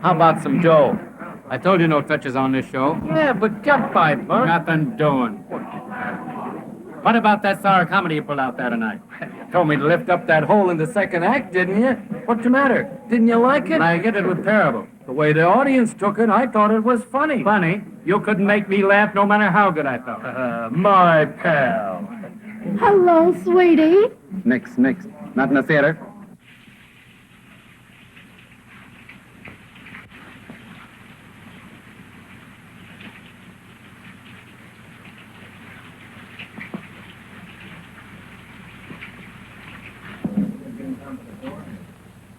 How about some dough? I told you no touches on this show. Yeah, but jump by, Bert. Nothing doing. What about that sour comedy you pulled out there tonight? You told me to lift up that hole in the second act, didn't you? What's the matter? Didn't you like it? I get it was terrible. The way the audience took it, I thought it was funny. Funny? You couldn't make me laugh no matter how good I felt. My pal. Hello, sweetie. Nix. Not in the theater.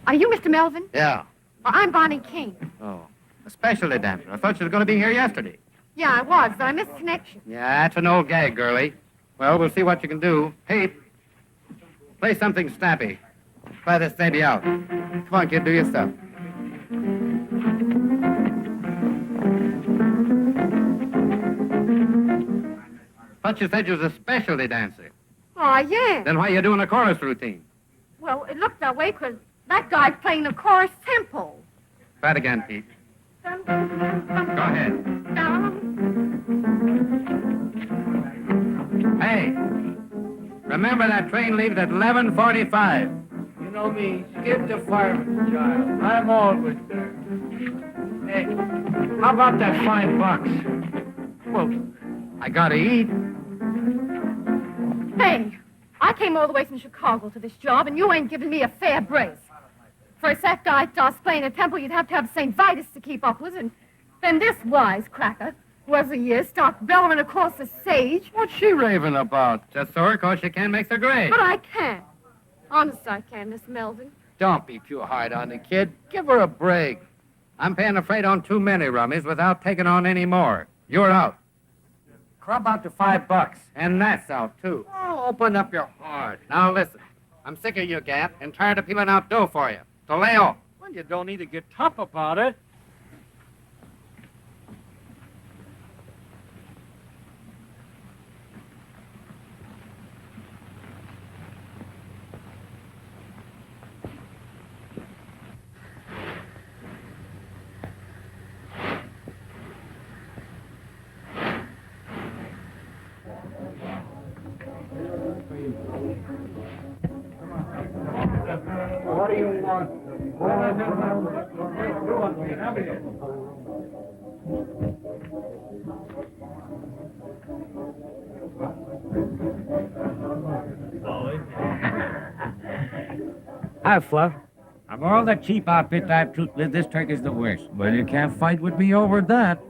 Are you Mr. Melvin? Yeah. Well, I'm Bonnie King. Oh, a specialty dancer. I thought you were going to be here yesterday. Yeah, I was, but I missed connection. Yeah, that's an old gag, girlie. Well, we'll see what you can do. Hey, play something snappy. Try this baby out. Come on, kid, do your stuff. Thought you said you was a specialty dancer. Oh, yeah. Then why are you doing a chorus routine? Well, it looked that way because that guy's playing the chorus tempo. Try it again, Pete. Dun, Go ahead. Hey, remember that train leaves at 11:45. You know me, skip the fireman's child. I'm always there. Hey, how about that $5? Well, I gotta eat. Hey, I came all the way from Chicago to this job, and you ain't giving me a fair brace. First, that guy starts playing a tempo you'd have to have St. Vitus to keep up with, and then this wisecracker, whoever he is, starts bellowing across the stage. What's she raving about? Just so her 'cause she can't make the grade. But I can't. Honest, I can, Miss Melvin. Don't be too hard on the kid. Give her a break. I'm paying the freight on too many rummies without taking on any more. You're out. Crop out to $5. And that's out, too. Oh, open up your heart. Now, listen. I'm sick of your gap and tired of peeling out dough for you. So lay off. Well, you don't need to get tough about it. What do you want? Hi, Fluff. Of all the cheap outfits I've took with, this trick is the worst. Well, you can't fight with me over that.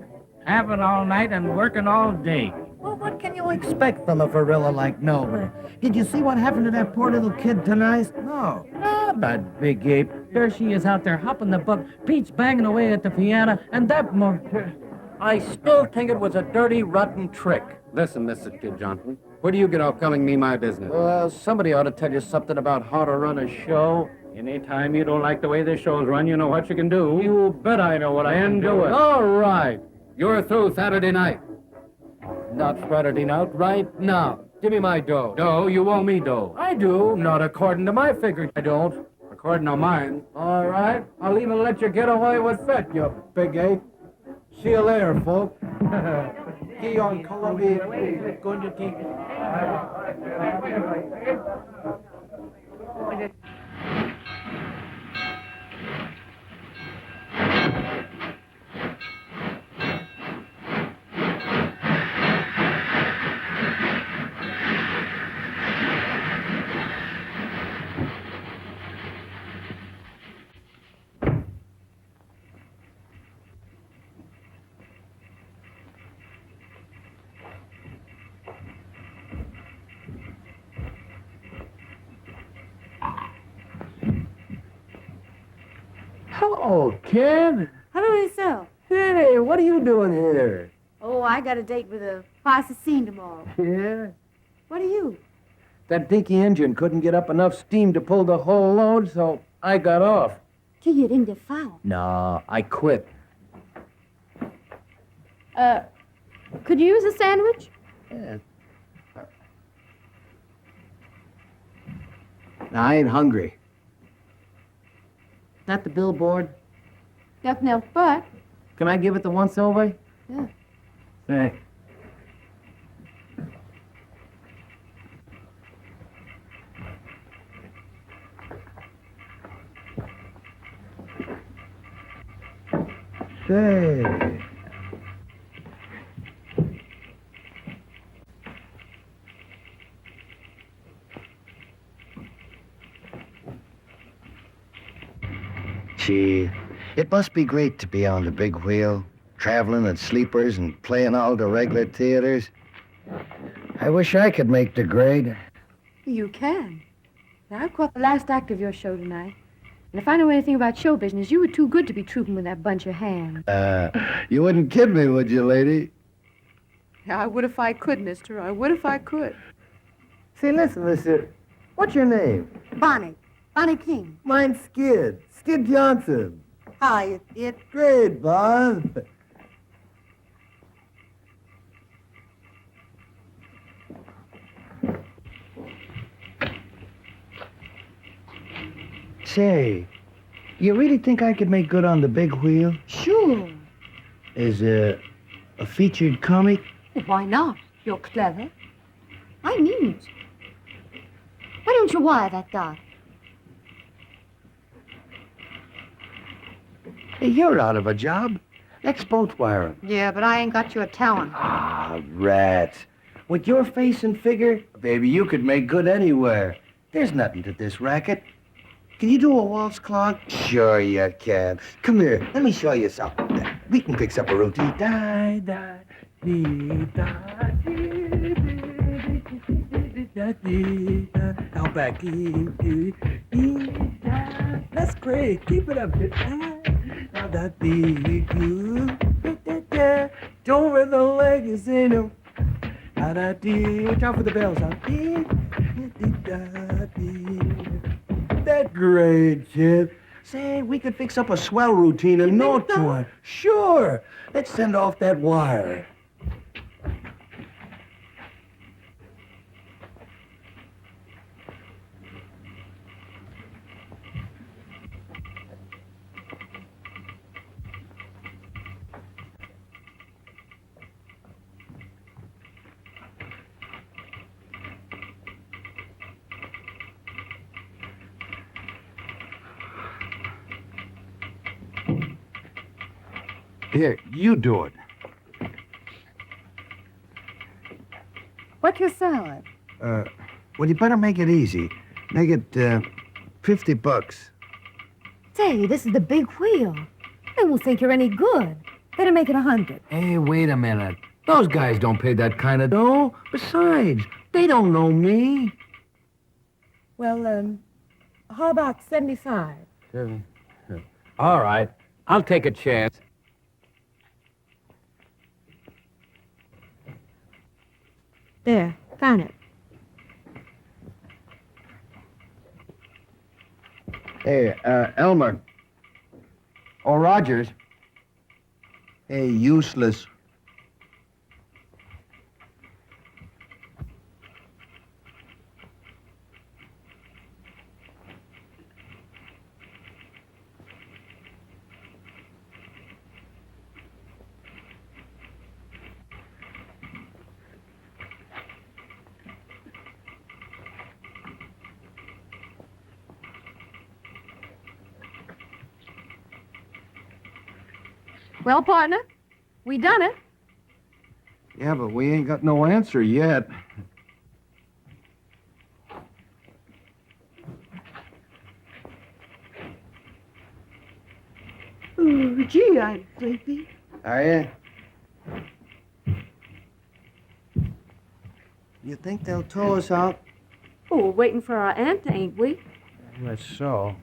Having all night and working all day. Well, what can you expect from a gorilla like Melvin? Did you see what happened to that poor little kid tonight? No. Ah, that big ape. There she is out there hopping the buck. Pete's banging away at the piano, and that I still think it was a dirty, rotten trick. Listen, Mr. Kid Johnson. Where do you get off telling me my business? Somebody ought to tell you something about how to run a show. Anytime you don't like the way the show's run, you know what you can do. You bet I know what I can do. All right. You're through Saturday night. Not Saturday night, right now. Give me my dough. Dough? You owe me dough. I do. Not according to my figure, I don't. According to mine. All right. I'll even let you get away with that, you big ape. See you later, folk. See you on Columbia. Going to take. Hello, kid. Hello yourself. Hey, what are you doing here? Oh, I got a date with a plasticine tomorrow. Yeah? What are you? That dinky engine couldn't get up enough steam to pull the whole load, so I got off. Gee, you didn't get foul. No, I quit. Could you use a sandwich? Yeah. Now, I ain't hungry. Not the billboard. Nothing else but. Can I give it the once over? Yeah. Say. Say. Gee, it must be great to be on the big wheel, traveling at sleepers and playing all the regular theaters. I wish I could make the grade. You can. Now, I've caught the last act of your show tonight. And if I know anything about show business, you were too good to be trooping with that bunch of hams. You wouldn't kid me, would you, lady? Yeah, I would if I could, mister. I would if I could. Say, listen, mister. What's your name? Bonnie. Bonnie King. Mine's Skid. Skid Johnson. Hi, it. Great, boss. Say, you really think I could make good on the big wheel? Sure. Is a featured comic? Well, why not? You're clever. I mean it. Why don't you wire that guy? Hey, you're out of a job. Let's both wire him. Yeah, but I ain't got your talent. Ah, rats. With your face and figure, baby, you could make good anywhere. There's nothing to this racket. Can you do a waltz clog? Sure you can. Come here, let me show you something. We can fix up a routine. Da, da, dee, da, dee, dee, da, dee, da. Now back. Dee, dee, dee, da. That's great. Keep it up. Now that dee, doo, da, da, da. Don't wear the leg is in him. Da, da, dee. Time for the bells. Dee, dee, da, dee. That great, kid. Say, we could fix up a swell routine in no time. Sure. Let's send off that wire. Here, you do it. What's your salad? Well, you better make it easy. Make it, $50. Say, this is the big wheel. They won't think you're any good. Better make it 100. Hey, wait a minute. Those guys don't pay that kind of dough. Besides, they don't know me. Well, how about 75? All right. I'll take a chance. There, found it. Hey, Elmer. Or Rogers. Hey, useless. Well, partner, we done it. Yeah, but we ain't got no answer yet. Oh, gee, I'm sleepy. Are you? You think they'll tow us out? Oh, we're waiting for our aunt, ain't we? That's so.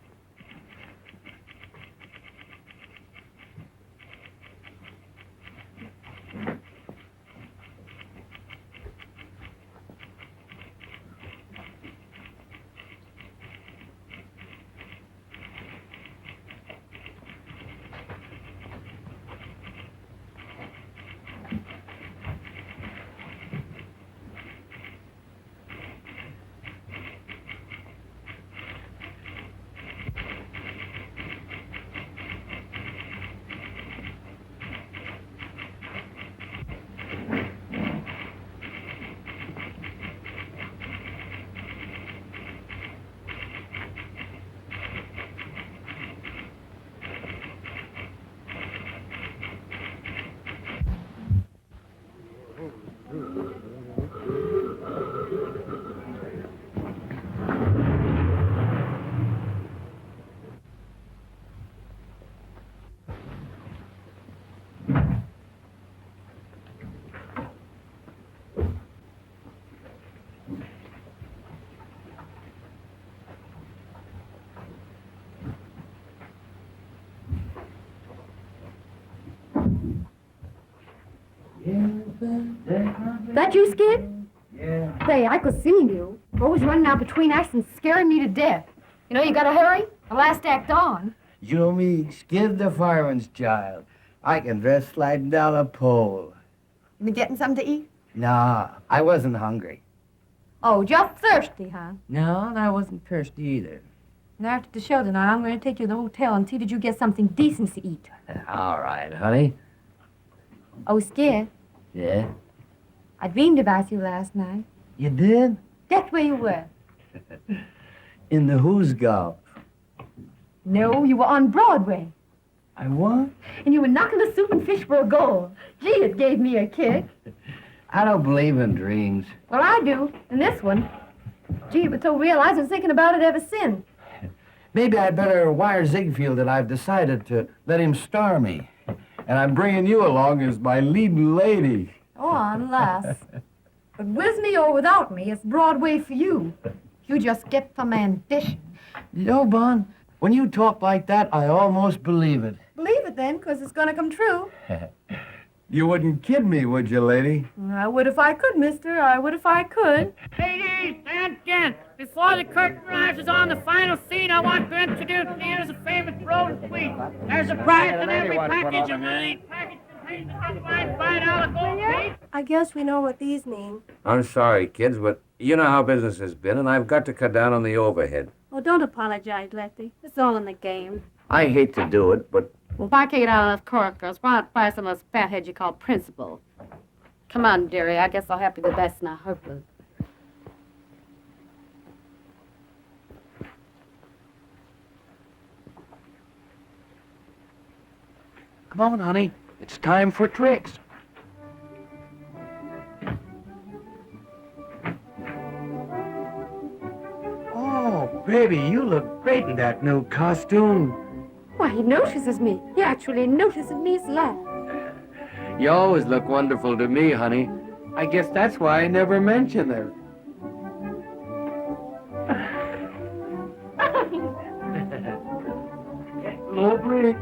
That you, Skid? Yeah. Say, I could see you. Always running out between acts and scaring me to death. You know you gotta hurry. The last act on. You know me, Skid the fireman's child. I can dress sliding down a pole. You been getting something to eat? Nah, I wasn't hungry. Oh, just thirsty, huh? No, I wasn't thirsty either. Now, after the show tonight, I'm going to take you to the hotel and see that you get something decent to eat. All right, honey. Oh, Skid, Yeah? I dreamed about you last night. You did? That's where you were. In the Who's Golf. No, you were on Broadway. I what? And you were knocking the soup and fish for a goal. Gee, it gave me a kick. I don't believe in dreams. Well, I do. And this one. Gee, it was so real, I was thinking about it ever since. Maybe I'd better wire Ziegfeld that I've decided to let him star me. And I'm bringing you along as my leading lady. Oh, unless. But with me or without me, it's Broadway for you. You just get some ambition. You know, Bon, when you talk like that, I almost believe it. Believe it then, 'cause it's gonna come true. You wouldn't kid me, would you, lady? I would if I could, mister. I would if I could. Ladies and gents, before the curtain rises on the final scene, I want to introduce to you the famous Broden Suite. There's a prize in every package, and the each package contains a $5 gold piece. I guess we know what these mean. I'm sorry, kids, but you know how business has been, and I've got to cut down on the overhead. Oh, don't apologize, Lefty. It's all in the game. I hate to do it, but Well, if I can't get out of those corkers, why not buy some of those fatheads you call principal? Come on, dearie. I guess I'll have to be the best and I hope it. Come on, honey. It's time for tricks. Oh, baby, you look great in that new costume. Why, he notices me. He actually notices me's laugh. You always look wonderful to me, honey. I guess that's why I never mention her. Little brick.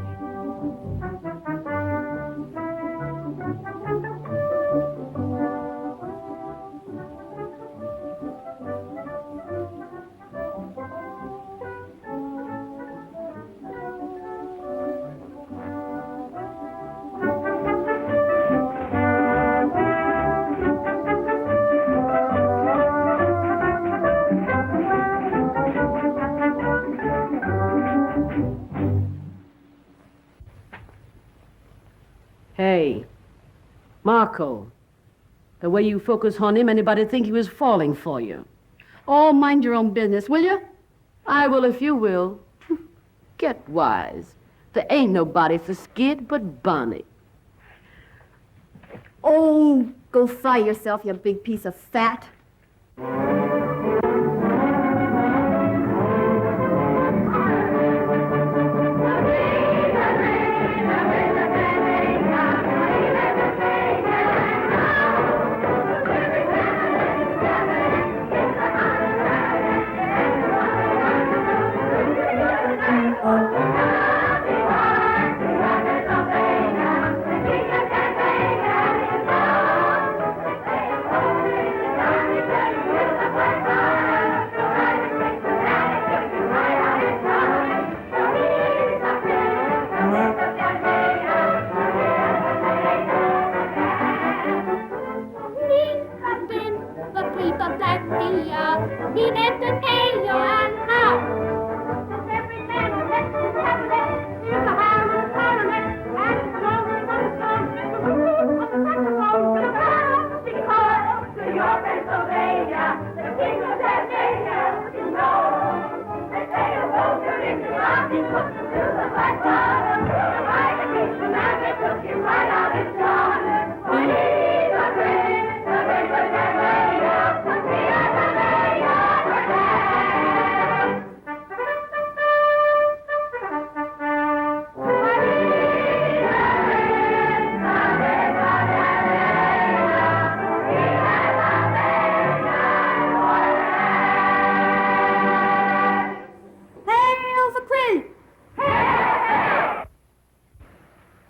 Hey, Marco. The way you focus on him, anybody think he was falling for you. Oh, mind your own business, will you? I will if you will. Get wise. There ain't nobody for Skid but Bonnie. Oh, go fry yourself, you big piece of fat.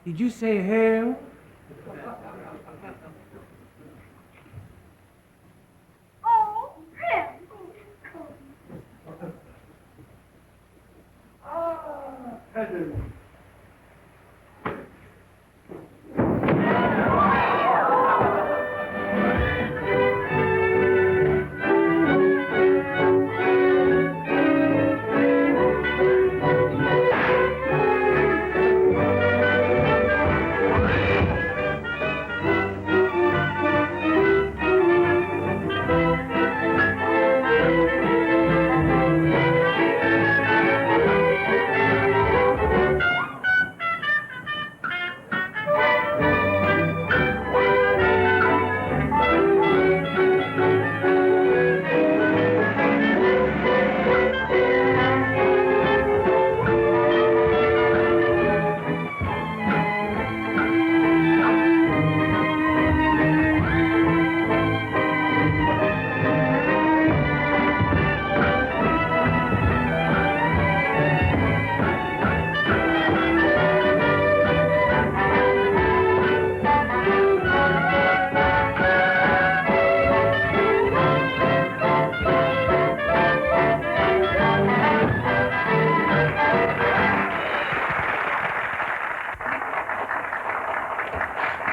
Did you say hail?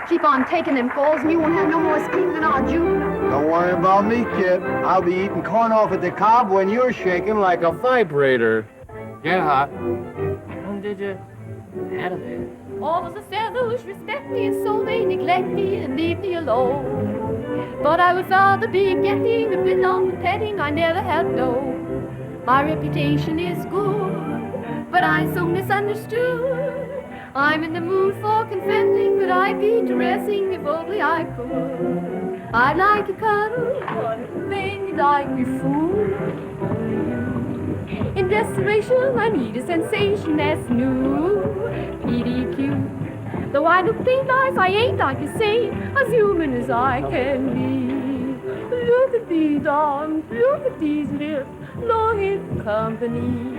Keep on taking them calls and you won't have no more steam than our Jew. Don't worry about me, kid. I'll be eating corn off at the cob when you're shaking like a vibrator. Get hot. Did you? Out of there. All the fellows respect me and so they neglect me and leave me alone. But I would rather be getting a bit on the petting I never had known. My reputation is good, but I'm so misunderstood. I'm in the mood for confessing that I'd be dressing if only I could. I'd like a cuddle, but then you'd like me fool. In desperation, I need a sensation that's new. PDQ. Though I don't think lies, I ain't, I can say, as human as I can be. Look at these arms, look at these lips, longing for company.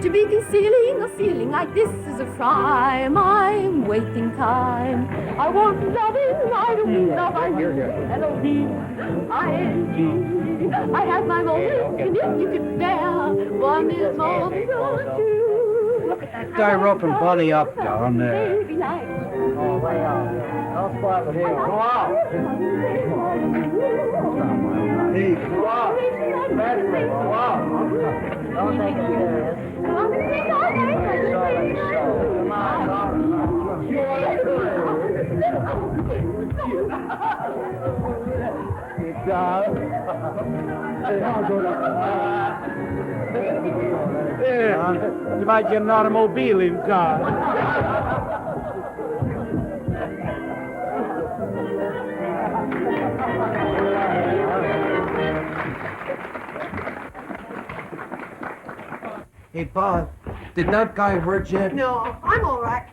To be concealing or feeling like this is a crime, I'm wasting time. I want loving, I don't need love, I need L-O-V-I-N-G. I have my moments, and if you could bear one is more than two. Tie rope and buddy up down there. Oh, way out. I'll spot with him. Go out. Hey, go out. Patrick, go out. Don't take it serious. Come Yeah, you might get an automobile in time. Hey, Bob, did that guy hurt you? No, I'm all right.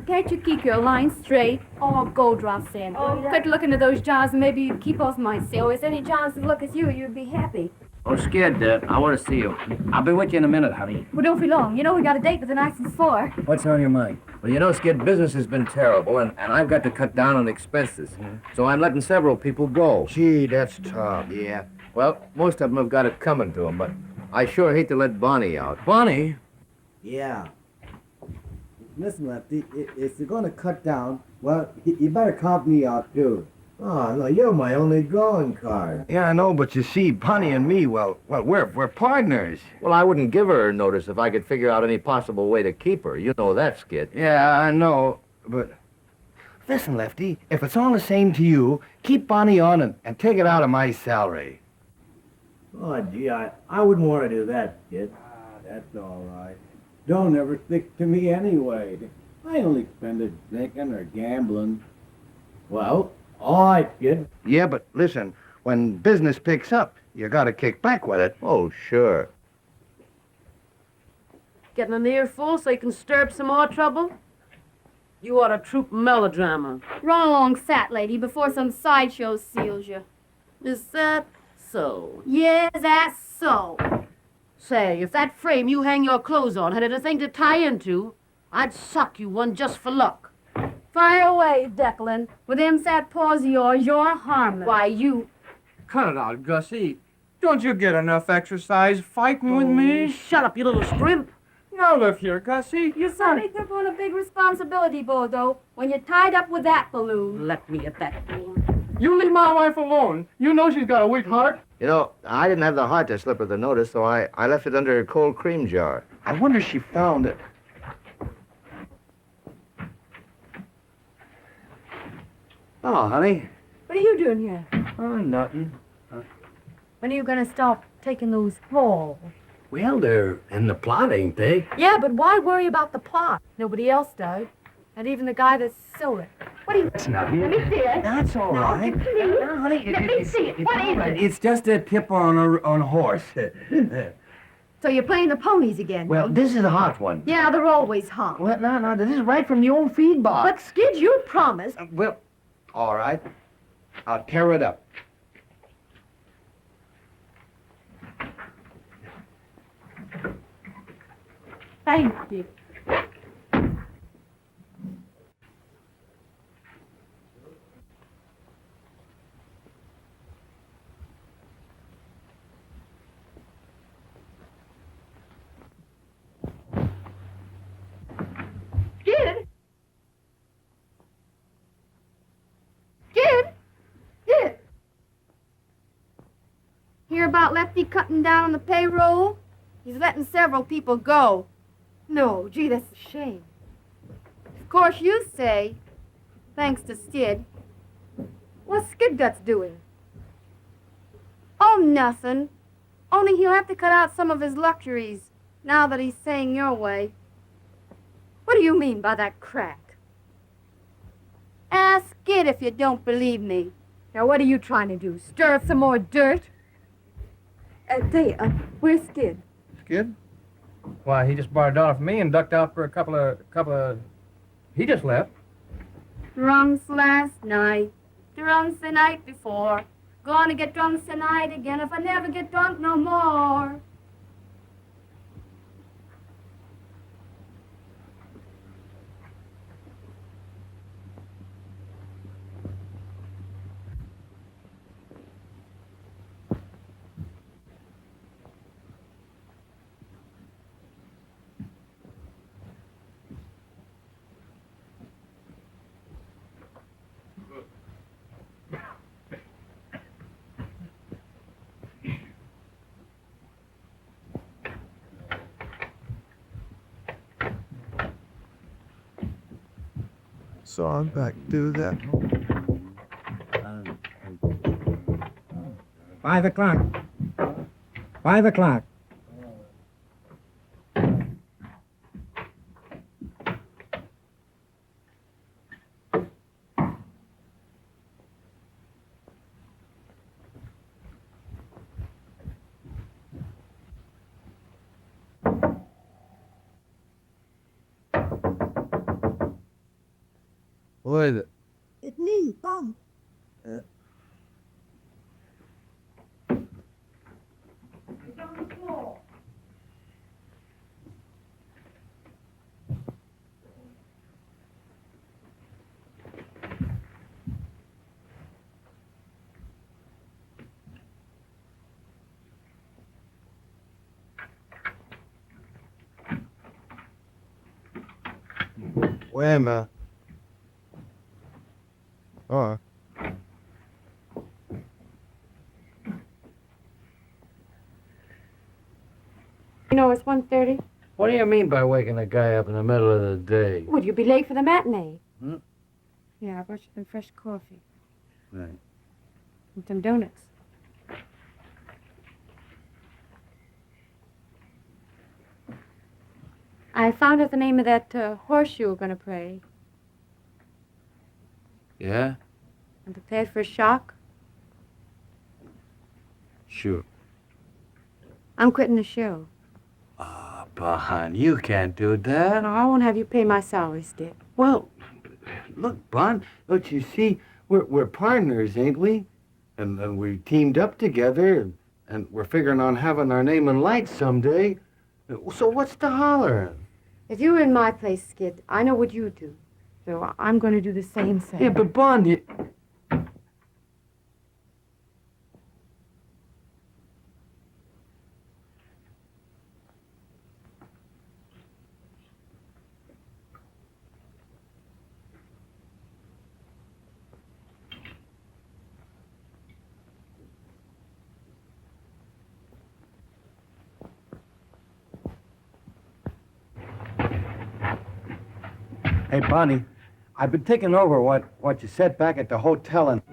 Can't you keep your lines straight? Oh, go drop in. Oh, quit looking into those jars and maybe you'd keep off my seal. If any chance to look at you, you'd be happy. Oh, Skid, I want to see you. I'll be with you in a minute, honey. Well, don't be long. You know we got a date with the Axis 4. What's on your mind? Well, you know, Skid, business has been terrible, and I've got to cut down on expenses. So I'm letting several people go. Gee, that's tough. Yeah. Well, most of them have got it coming to them, but I sure hate to let Bonnie out. Bonnie? Yeah. Listen, Lefty, if you're going to cut down, well, you better count me out, too. Oh, no, you're my only drawing card. Yeah, I know, but you see, Bonnie and me, well, we're partners. Well, I wouldn't give her a notice if I could figure out any possible way to keep her. You know that, Skid. Yeah, I know, but... Listen, Lefty, if it's all the same to you, keep Bonnie on and take it out of my salary. Oh, gee, I wouldn't want to do that, kid. That's all right. Don't ever stick to me anyway. I only spend it drinking or gambling. Well, all right, kid. Yeah, but listen, when business picks up, you gotta kick back with it. Oh, sure. Getting an earful so you can stir up some more trouble? You ought to troop melodrama. Run along, fat lady, before some sideshow seals you. Is that so? Yeah, that's so. Say, if that frame you hang your clothes on had a thing to tie into, I'd sock you one just for luck. Fire away, Declan. With them fat paws of yours, you're harmless. Why, you... Cut it out, Gussie. Don't you get enough exercise fighting with me? Shut up, you little scrimp. Now look here, Gussie. You suddenly took on a big responsibility, Bodo, when you're tied up with that balloon. Let me at that. You leave my wife alone. You know she's got a weak heart. You know, I didn't have the heart to slip her the notice, so I left it under a cold cream jar. I wonder if she found it. Oh, honey. What are you doing here? Oh, nothing. When are you going to stop taking those falls? Well, they're in the plot, ain't they? Yeah, but why worry about the plot? Nobody else does. Not even the guy that sewed it. What do you... That's nothing. Let me see it. That's all right. Please. No, honey, Let me see it. What is it? It's just a tip on a horse. So you're playing the ponies again? Well, eh? this is a hot one. Yeah, they're always hot. Well, no, this is right from the old feed But box. Skid, you promised. Well, all right. I'll tear it up. Thank you. Skid? Skid? Skid? Hear about Lefty cutting down on the payroll? He's letting several people go. No, gee, that's a shame. Of course, you say, thanks to Skid. What's Skid Guts doing? Oh, nothing. Only he'll have to cut out some of his luxuries now that he's saying your way. What do you mean by that crack? Ask Skid if you don't believe me. Now, what are you trying to do? Stir up some more dirt? Where's Skid? Skid? Why, he just borrowed off me and ducked out for a couple of... He just left. Drunks last night, drunks the night before. Gonna get drunk tonight again if I never get drunk no more. So I'm back to that. 5 o'clock. 5 o'clock. Boy, It's me, Bum. Where am I? Oh. You know, it's 1:30. What do you mean by waking a guy up in the middle of the day? Would you be late for the matinee? Hmm? Yeah, I brought you some fresh coffee Right. and some donuts. I found out the name of that horse you were going to play. Yeah? I'm prepared for a shock. Sure. I'm quitting the show. Bon, you can't do that. No, I won't have you pay my salary, Stick. Well, look, Bon, don't you see? We're partners, ain't we? And we teamed up together, and we're figuring on having our name in lights someday. So what's the holler? If you were in my place, Skid, I know what you'd do. So I'm going to do the same thing. Yeah, but Bon, you... Hey, Bonnie, I've been thinking over what you said back at the hotel and...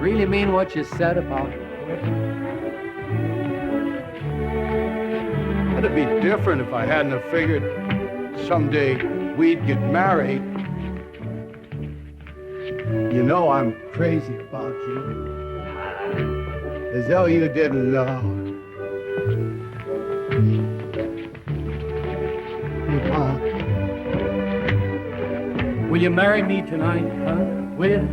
Really mean what you said about it? It'd be different if I hadn't have figured someday we'd get married. You know I'm crazy about you. As though you didn't know. Hey, Bob. Will you marry me tonight, huh? Will you?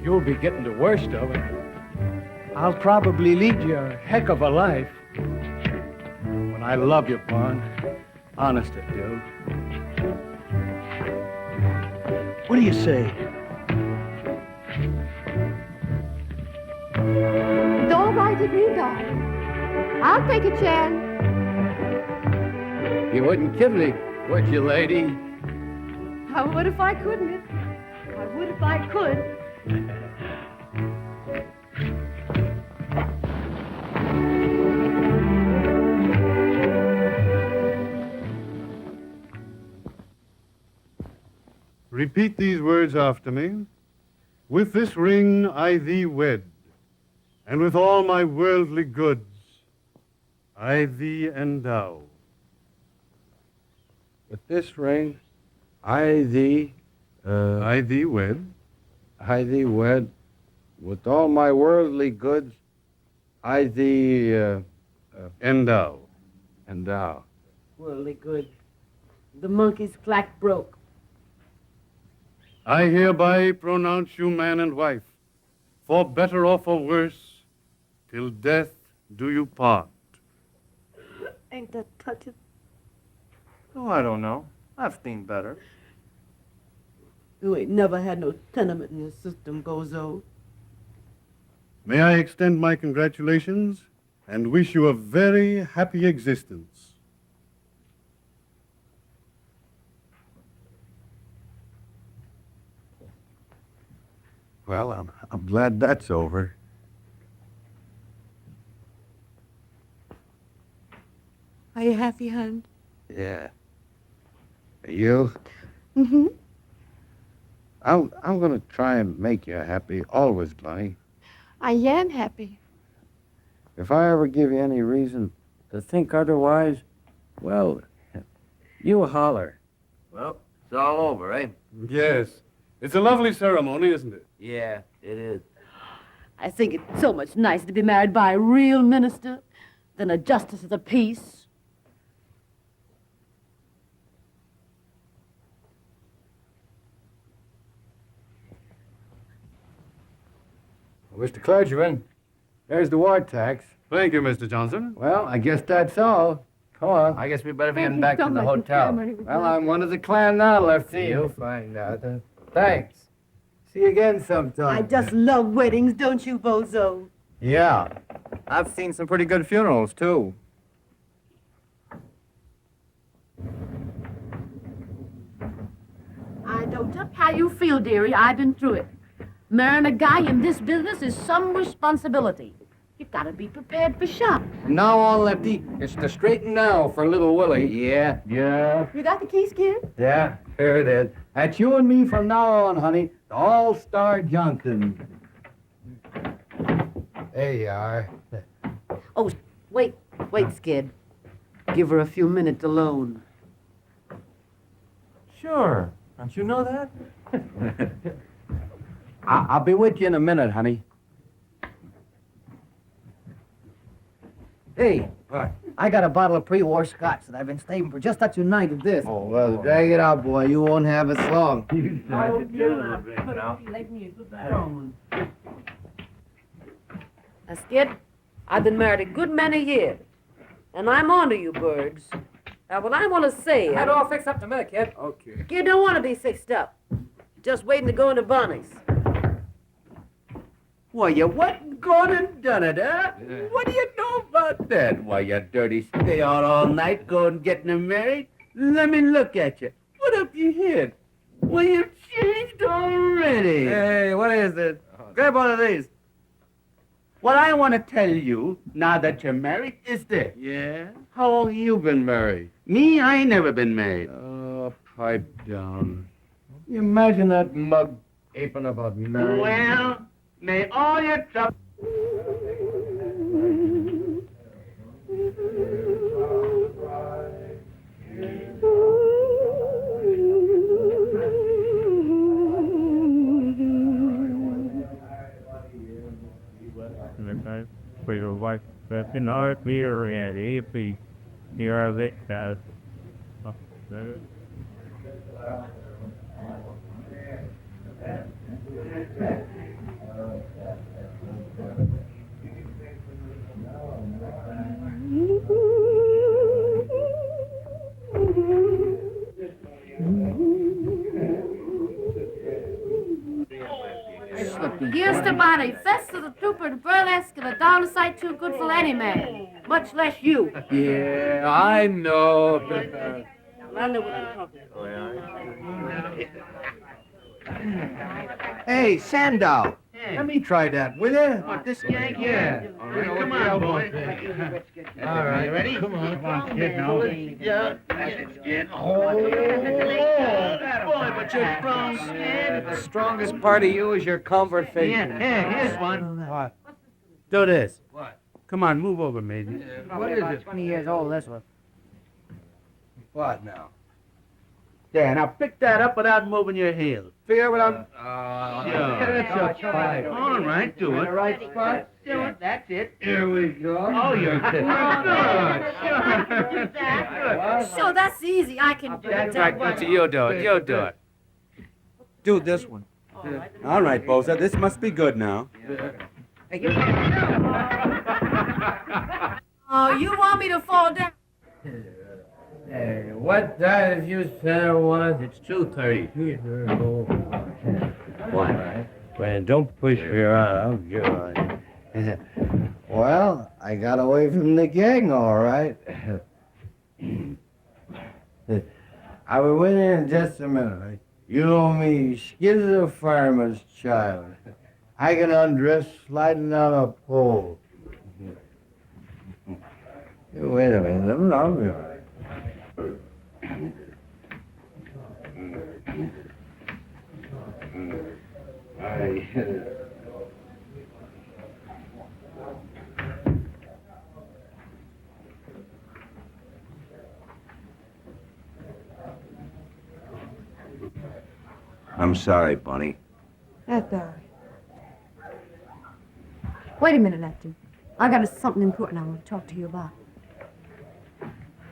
You'll be getting the worst of it. I'll probably lead you a heck of a life. But I love you, Bon. Honest I do. What do you say? It's all right with me, darling. I'll take a chance. You wouldn't kid me, would you, lady? I would if I could, miss. I would if I could. Repeat these words after me. With this ring I thee wed, and with all my worldly goods I thee endow. With this ring, I thee wed, I thee wed. With all my worldly goods, I thee endow. Endow. Worldly good. The monkey's flat broke. I hereby pronounce you man and wife, for better or for worse, till death do you part. Ain't that touching? Oh, I don't know. I've seen better. You ain't never had no tenement in your system, Gozo. May I extend my congratulations and wish you a very happy existence. Well, I'm glad that's over. Are you happy, hon? Yeah. You? Mm-hmm. I'm gonna try and make you happy, always, Bunny. I am happy. If I ever give you any reason to think otherwise, well, you holler. Well, it's all over, eh? Yes. It's a lovely ceremony, isn't it? Yeah, it is. I think it's so much nicer to be married by a real minister than a justice of the peace. Mr. Clergyman, there's the ward tax. Thank you, Mr. Johnson. Well, I guess that's all. Come on. I guess we better be Thank getting you back so to the much, Mr. hotel. Cameron. Well, I'm one of the clan now, Lefty. You'll find out. Thanks. See you again sometime. I just love weddings, don't you, Bozo? Yeah. I've seen some pretty good funerals, too. I don't know how you feel, dearie. I've been through it. Marrying a guy in this business is some responsibility. You've got to be prepared for shock. Now on, Lefty. It's the straight and narrow for little Willie. Yeah. You got the keys, kid? Yeah, here it is. That's you and me from now on, honey. The All-Star Johnson. There you are. Oh, wait, Skid. Give her a few minutes alone. Sure. Don't you know that? I'll be with you in a minute, honey. Hey, I got a bottle of pre-war scotch that I've been saving for just such a night as this. Oh, well, drag it out, boy. You won't have us long. Now, Skid, I've been married a good many years, and I'm on to you, birds. Now, what I want to say Had is, all fixed up in a minute, kid. Okay. you don't want to be fixed up. Just waiting to go into Bonnie's. Why, you went and gone and done it, huh? What do you know about that? Why, you dirty stay out all night going getting them married? Let me look at you. What up you hid? Well, you've changed already. Hey, what is this? Grab one of these. What I want to tell you, now that you're married, is this. Yeah? How long you been married? Me, I ain't never been married. Oh, pipe down. You imagine that mug aping about marriage. Well, may all your trouble... For your wife, that's an art mirror and AP. Here are the guys. Here's to Bonnie, best of the trooper, the burlesque, and a down sight too good for any man, much less you. Yeah, I know. I know what I'm talking about. Hey, Sandow. Let me try that, will you? This gang? Yeah. All right, come on, boy. All right. You ready? Come on, kid, now. Yeah. Oh, boy, but you're strong, Skid. The strongest part of you is your conversation. Yeah, here's one. Do this. What? Come on, move over, matey. What is it? 20 years old, this one. What now? There, now pick that up without moving your heels. Feel what I'm... That's your pipe. All right, do it. Right spot. Do it. That's it. Here we go. Oh, you're good. Sure, that's easy. I can do it. Right, you do it. You do it. Do this one. All right, Boza, this must be good now. Oh, you want me to fall down? Hey, what time did you say it was? It's 2:30. What? Well, don't push me around. I'm good. Well, I got away from the gang, all right. I will win in just a minute. You know me, Skid is a fireman's child. I can undress sliding down a pole. Wait a minute. No. I'm sorry, Bunny. That's all right. Wait a minute, Lefty. I got something important I want to talk to you about.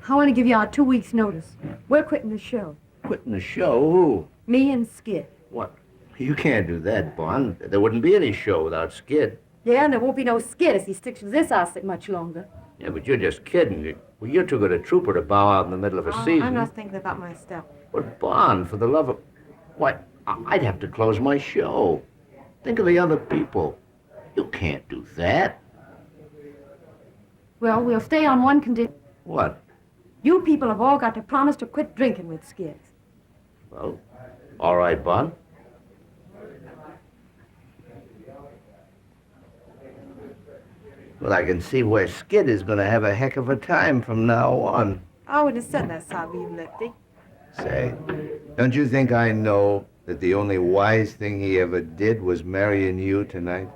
I want to give you our 2 weeks' notice. We're quitting the show. Quitting the show? Who? Me and Skid. What? You can't do that, Bon. There wouldn't be any show without Skid. Yeah, and there won't be no Skid if he sticks with this outfit much longer. Yeah, but you're just kidding. Well, you're too good a trooper to bow out in the middle of a season. I'm not thinking about myself. But, Bon, for the love of... Why, I'd have to close my show. Think of the other people. You can't do that. Well, we'll stay on one condition. What? You people have all got to promise to quit drinking with Skid. Well, all right, Bon. Well, I can see where Skid is going to have a heck of a time from now on. I wouldn't have said that side with you, Lefty. Say, don't you think I know that the only wise thing he ever did was marrying you tonight?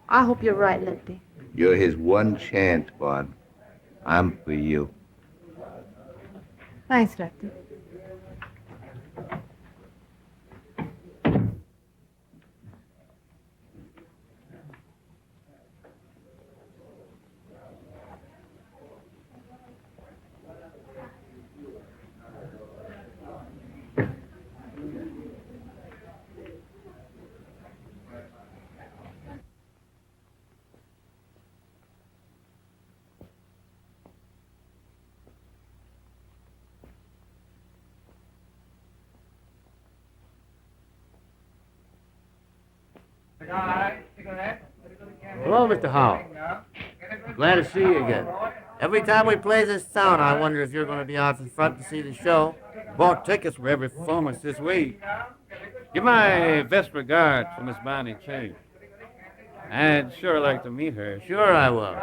I hope you're right, Lefty. You're his one chance, Bon. I'm for you. Thanks, Lefty. Hello, Mr. Howell. Glad to see you again. Every time we play this town, I wonder if you're going to be out in front to see the show. Bought tickets for every performance this week. Give my best regards for Miss Bonnie Chang. I'd sure like to meet her. Sure I will.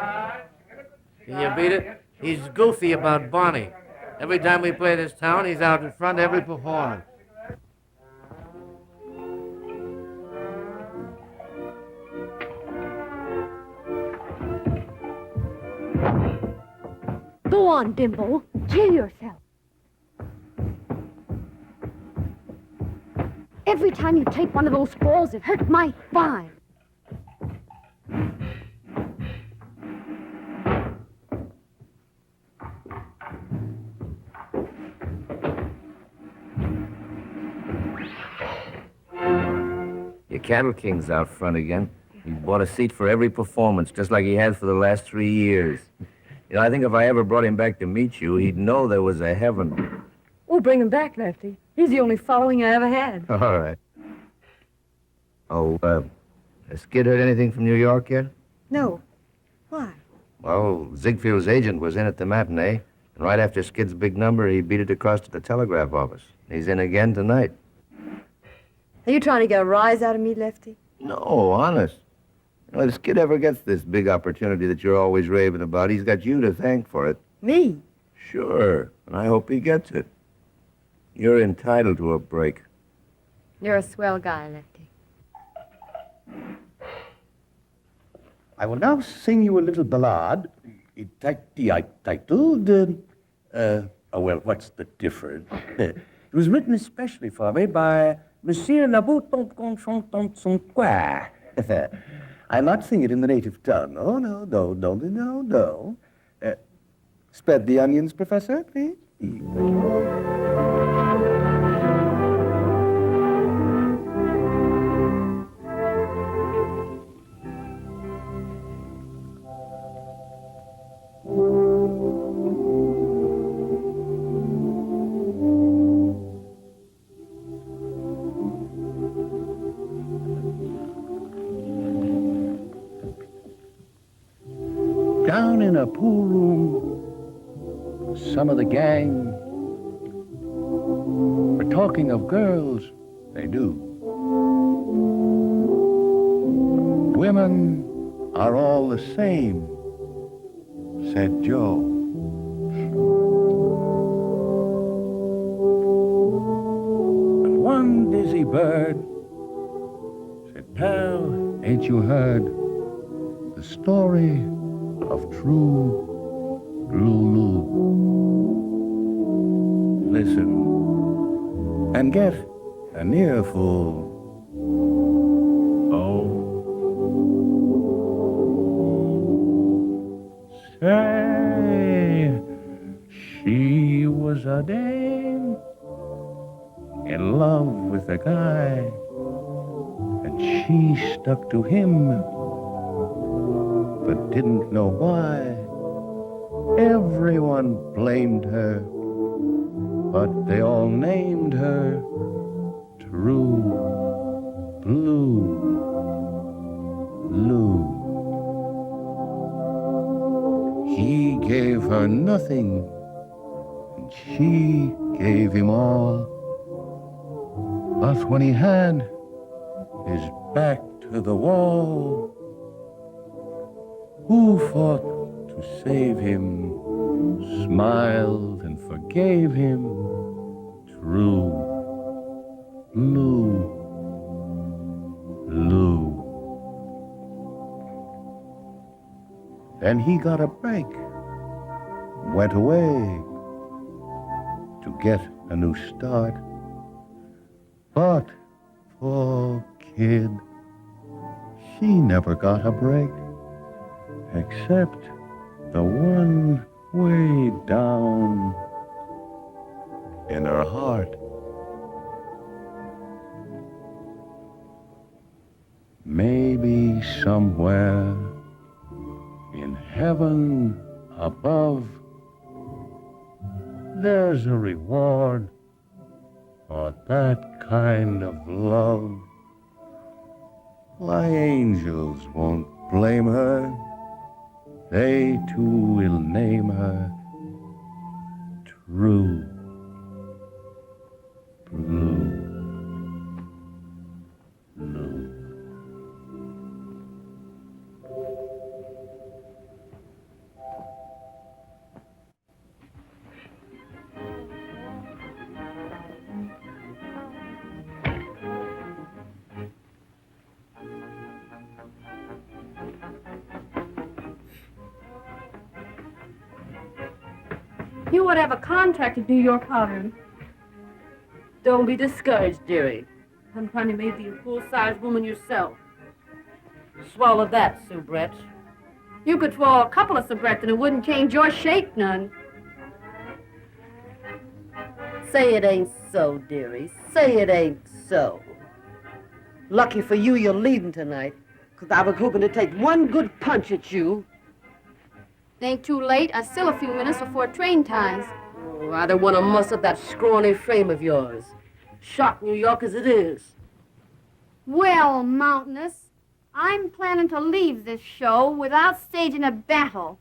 Can you beat it? He's goofy about Bonnie. Every time we play this town, he's out in front of every performance. Go on, Dimple. Chill yourself. Every time you take one of those falls, it hurts my spine. Your Cattle King's out front again. He bought a seat for every performance, just like he has for the last 3 years. You know, I think if I ever brought him back to meet you, he'd know there was a heaven. Oh, bring him back, Lefty. He's the only following I ever had. All right. Oh, has Skid heard anything from New York yet? No. Why? Well, Ziegfield's agent was in at the matinee, and right after Skid's big number, he beat it across to the telegraph office. He's in again tonight. Are you trying to get a rise out of me, Lefty? No, honest. You know, if Skid ever gets this big opportunity that you're always raving about, he's got you to thank for it. Me? Sure, and I hope he gets it. You're entitled to a break. You're a swell guy, Lefty. I will now sing you a little ballad, titled, well, what's the difference? It was written especially for me by Monsieur Labouton. I'll not sing it in the native tongue. Oh, no. Spread the onions, Professor, please. Down in a pool room, some of the gang were talking of girls they do. Women are all the same, said Joe. And one dizzy bird said, Pal, ain't you heard the story of true Lulu? Listen and get an earful. Say, she was a dame in love with a guy, and she stuck to him, but didn't know why. Everyone blamed her, but they all named her True Blue Lou. He gave her nothing, and she gave him all. But when he had his back to the wall, who fought to save him, smiled and forgave him? True Blue Lou. Then he got a break, went away to get a new start. But poor kid, she never got a break, except the one way down in her heart. Maybe somewhere in heaven above, there's a reward for that kind of love. Why, angels won't blame her. They too will name her True Blue Lou. You would have a contract to do your powdering. Don't be discouraged, dearie. Sometime you may be a full-sized woman yourself. Swallow that, soubrette. You could swallow a couple of soubrettes and it wouldn't change your shape none. Say it ain't so, dearie. Say it ain't so. Lucky for you, you're leaving tonight, because I was hoping to take one good punch at you. It ain't too late. I still a few minutes before train times. Oh, I don't want to muss up that scrawny frame of yours. Sharp New York as it is. Well, Mountainous, I'm planning to leave this show without staging a battle.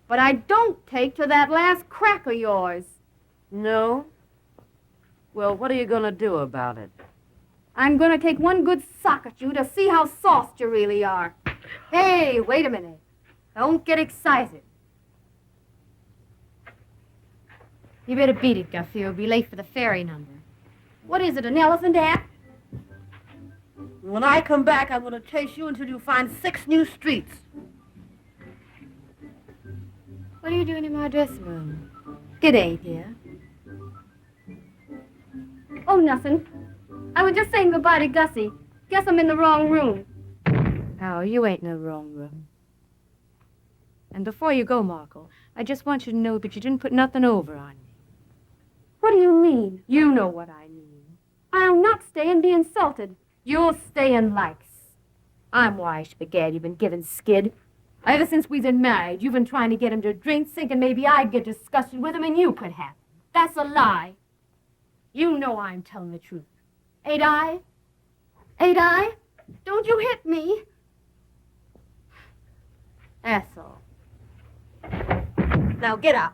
But I don't take to that last crack of yours. No? Well, what are you going to do about it? I'm going to take one good sock at you to see how soft you really are. Hey, wait a minute. Don't get excited. You better beat it, Guffey. You'll be late for the ferry number. What is it, an elephant act? When I come back, I'm going to chase you until you find 6 new streets. What are you doing in my dressing room? Good day, dear. Oh, nothing. I was just saying goodbye to Gussie. Guess I'm in the wrong room. Oh, you ain't in the wrong room. And before you go, Marco, I just want you to know that you didn't put nothing over on me. What do you mean? You know what I mean. I'll not stay and be insulted. You'll stay and likes. I'm wise, begad you've been giving Skid. Ever since we've been married, you've been trying to get him to drink, thinking maybe I'd get disgusted with him and you could have him. That's a lie. You know I'm telling the truth. Ain't I? Ain't I? Don't you hit me. That's all. Now get out.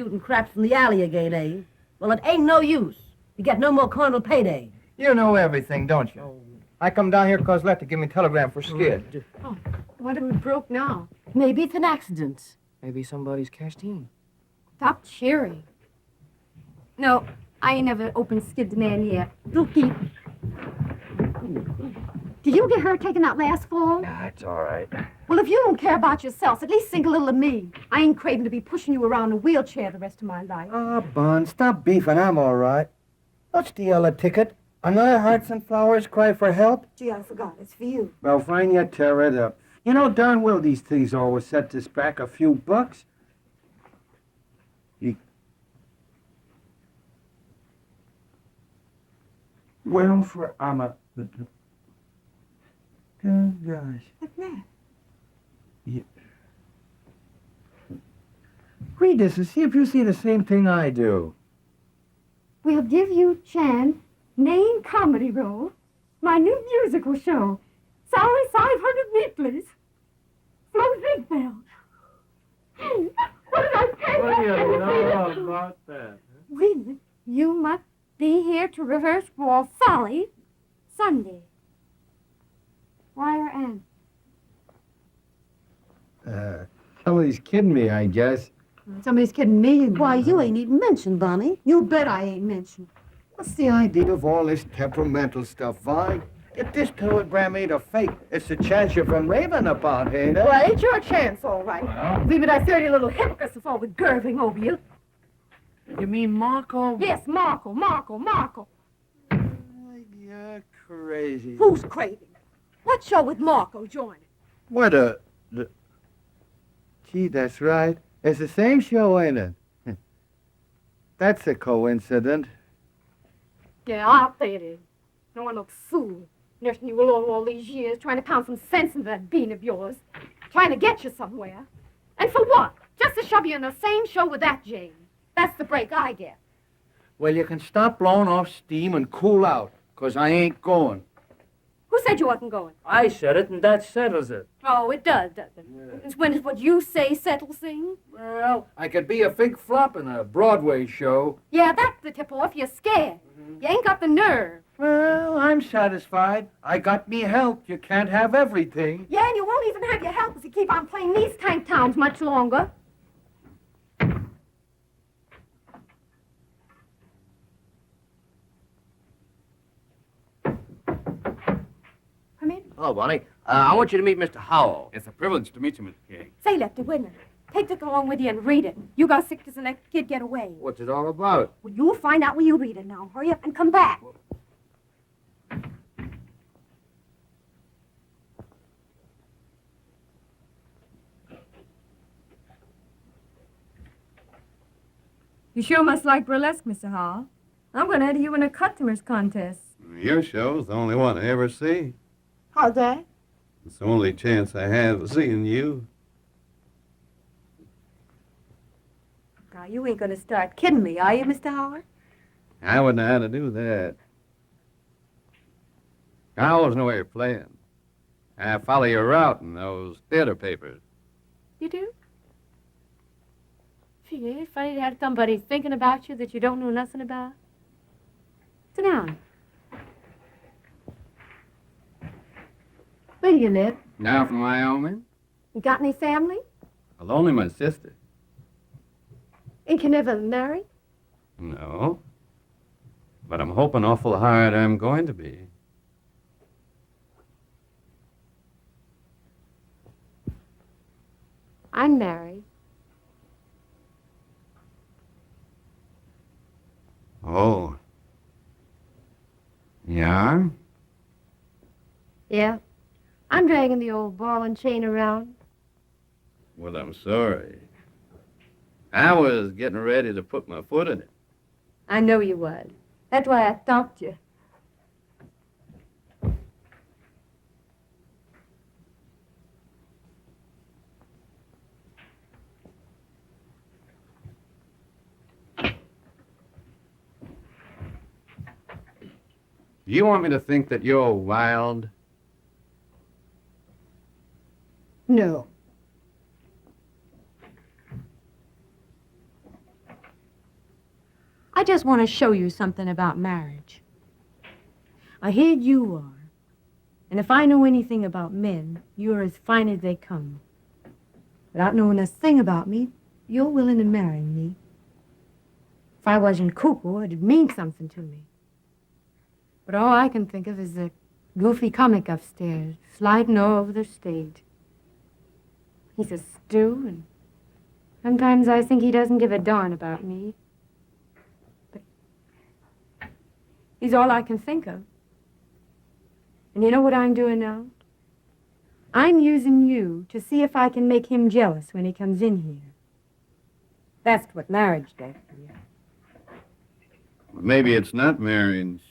shooting craps in the alley again, eh? Well, it ain't no use. You get no more carnal payday. You know everything, don't you? I come down here 'cause Lefty give me a telegram for Skid. Oh, what if it broke now? Maybe it's an accident. Maybe somebody's cashed in. Stop cheering. No, I ain't never opened Skid the man yet. Looky. Did you get hurt taking that last fall? Nah, it's all right. Well, if you don't care about yourself, at least think a little of me. I ain't craving to be pushing you around in a wheelchair the rest of my life. Ah, Bun, stop beefing. I'm all right. Don't steal a ticket. Another Hearts and Flowers cry for help? Gee, I forgot. It's for you. Well, fine, you tear it up. You know darn well these things always set us back a few bucks. Well, for Amma. Oh, gosh. What's that? Read this and see if you see the same thing I do. We'll give you Chan main comedy role, my new musical show. Salary 500 meatleys. Flo Ziegfeld. What did I tell you? What do you know about that? Really? You must be here to rehearse for Folly Sunday. Wire Ann. Somebody's kidding me, I guess. Somebody's kidding me. Why, you ain't even mentioned, Bonnie. You bet I ain't mentioned. What's the idea of all this temperamental stuff, Vi? If this telegram ain't a fake, it's a chance you've been raving about, ain't it? Well, it's your chance, all right. We that dirty little hypocrites is always gurgling over you. You mean Marco? Yes, Marco. You're crazy. Who's crazy? What show with Marco joining? What a... Gee, that's right. It's the same show, ain't it? That's a coincidence. Yeah, I'll say it is. No one looks fool. Nursing you along all these years, trying to pound some sense into that bean of yours. Trying to get you somewhere. And for what? Just to shove you in the same show with that Jane. That's the break I get. Well, you can stop blowing off steam and cool out, 'cause I ain't going. Who said you wasn't going? I said it, and that settles it. Oh, it does, doesn't it? It's when it's what you say settles things. Well, I could be a big flop in a Broadway show. Yeah, that's the tip-off. You're scared. You ain't got the nerve. Well, I'm satisfied. I got me help. You can't have everything. Yeah, and you won't even have your help if you keep on playing these tank towns much longer. Come in. Hello, Bonnie. I want you to meet Mr. Howell. It's a privilege to meet you, Mr. King. Say, Lefty, wait a minute. Take this along with you and read it. You got sick to the next kid get away. What's it all about? Well, you'll find out when you read it now. Hurry up and come back. You sure must like burlesque, Mr. Hall. I'm going to enter you in a customers contest. Your show's the only one I ever see. How's that? It's the only chance I have of seeing you. Now, you ain't gonna start kidding me, are you, Mr. Howard? I wouldn't know how to do that. I always know where you're playing. I follow your route in those theater papers. You do? Gee, ain't it funny to have somebody thinking about you that you don't know nothing about? Sit down. Where do you live? Now from Wyoming? You got any family? Well, only my sister. And can never marry? No. But I'm hoping awful hard I'm going to be. I'm married. Oh. Yeah? Yeah. I'm dragging the old ball and chain around. Well, I'm sorry. I was getting ready to put my foot in it. I know you would. That's why I stopped you. You want me to think that you're wild? No. I just want to show you something about marriage. I hear you are. And if I know anything about men, you're as fine as they come. Without knowing a thing about me, you're willing to marry me. If I wasn't cuckoo, it'd mean something to me. But all I can think of is the goofy comic upstairs, sliding all over the stage. He's a stew, and sometimes I think he doesn't give a darn about me. But he's all I can think of. And you know what I'm doing now? I'm using you to see if I can make him jealous when he comes in here. That's what marriage does for you. Maybe it's not marriage.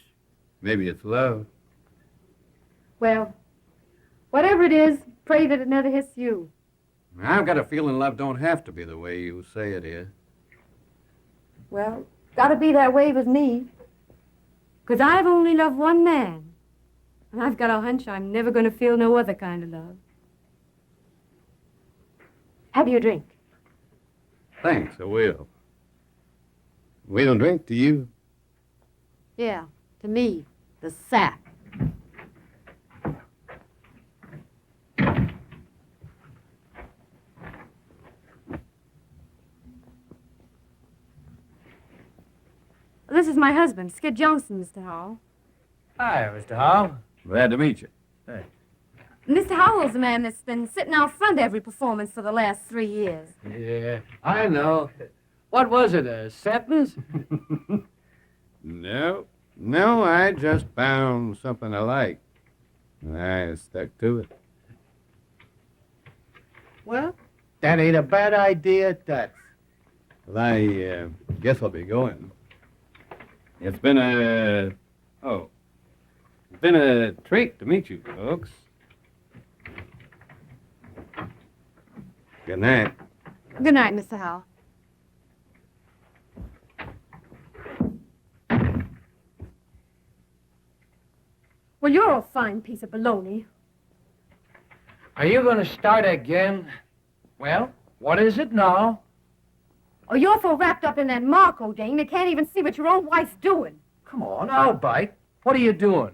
Maybe it's love. Well, whatever it is, pray that it never hits you. I've got a feeling love don't have to be the way you say it is. Well, gotta be that way with me. 'Cause I've only loved one man. And I've got a hunch I'm never gonna feel no other kind of love. Have you a drink? Thanks, I will. We don't drink, do you? Yeah, to me, the sap. This is my husband, Skid Johnson, Mr. Howell. Hi, Mr. Hall. Glad to meet you. Hey. Mr. Howell's the man that's been sitting out front every performance for the last 3 years. Yeah, I know. What was it, a sentence? No, I just found something I like. And I stuck to it. Well, that ain't a bad idea, that. Well, I guess I'll be going. It's been a treat to meet you, folks. Good night. Good night, Mr. Howell. Well, you're a fine piece of baloney. Are you going to start again? Well, what is it now? Oh, you're so wrapped up in that Marco ding you can't even see what your own wife's doing. Come on, I'll bite. What are you doing?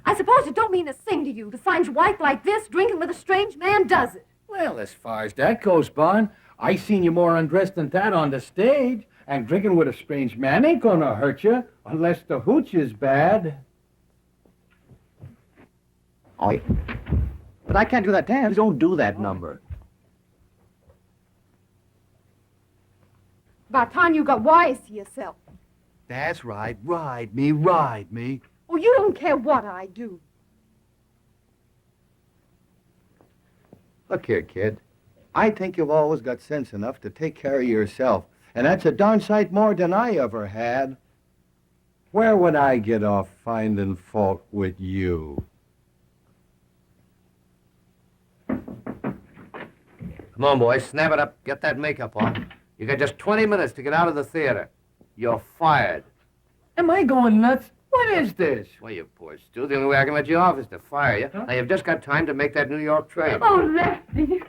I suppose it don't mean a thing to you to find your wife like this drinking with a strange man, does it? Well, as far as that goes, Bon, I seen you more undressed than that on the stage. And drinking with a strange man ain't gonna hurt you, unless the hooch is bad. Oh, but I can't do that dance. Don't do that number. About time you got wise to yourself. That's right. Ride me. Oh, you don't care what I do. Look here, kid. I think you've always got sense enough to take care of yourself. And that's a darn sight more than I ever had. Where would I get off finding fault with you? Come on, boys, snap it up. Get that makeup on. You got just 20 minutes to get out of the theater. You're fired. Am I going nuts? What is this? Well, you poor Stu. The only way I can let you off is to fire you. Now, you've just got time to make that New York trade. Oh, Lefty.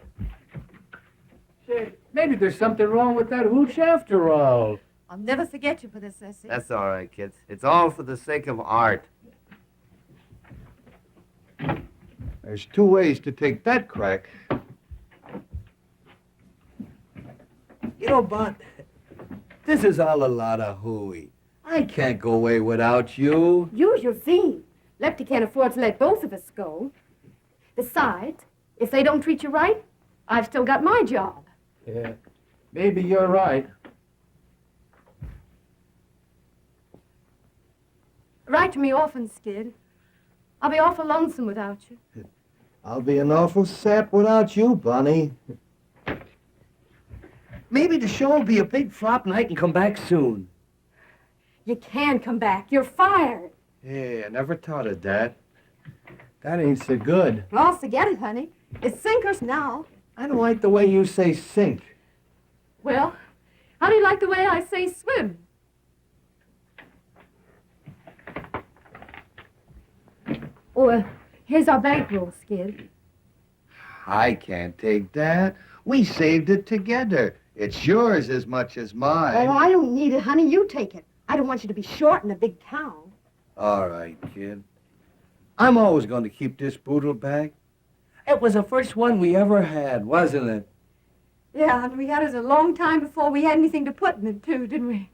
Say, maybe there's something wrong with that hooch after all. I'll never forget you for this, Essie. That's all right, kids. It's all for the sake of art. There's 2 ways to take that crack. You know, Bud, this is all a lot of hooey. I can't go away without you. Use your theme. Lefty can't afford to let both of us go. Besides, if they don't treat you right, I've still got my job. Yeah, maybe you're right. Write to me often, Skid. I'll be awful lonesome without you. I'll be an awful sap without you, Bunny. Maybe the show will be a big flop and I can come back soon. You can come back. You're fired. Yeah, I never thought of that. That ain't so good. Well, forget it, honey. It's sinkers now. I don't like the way you say sink. Well, how do you like the way I say swim? Oh, here's our bankroll, Skid. I can't take that. We saved it together. It's yours as much as mine. Oh, I don't need it, honey. You take it. I don't want you to be short in a big town. All right, kid. I'm always going to keep this poodle bag. It was the first one we ever had, wasn't it? Yeah, and we had it a long time before we had anything to put in it, too, didn't we?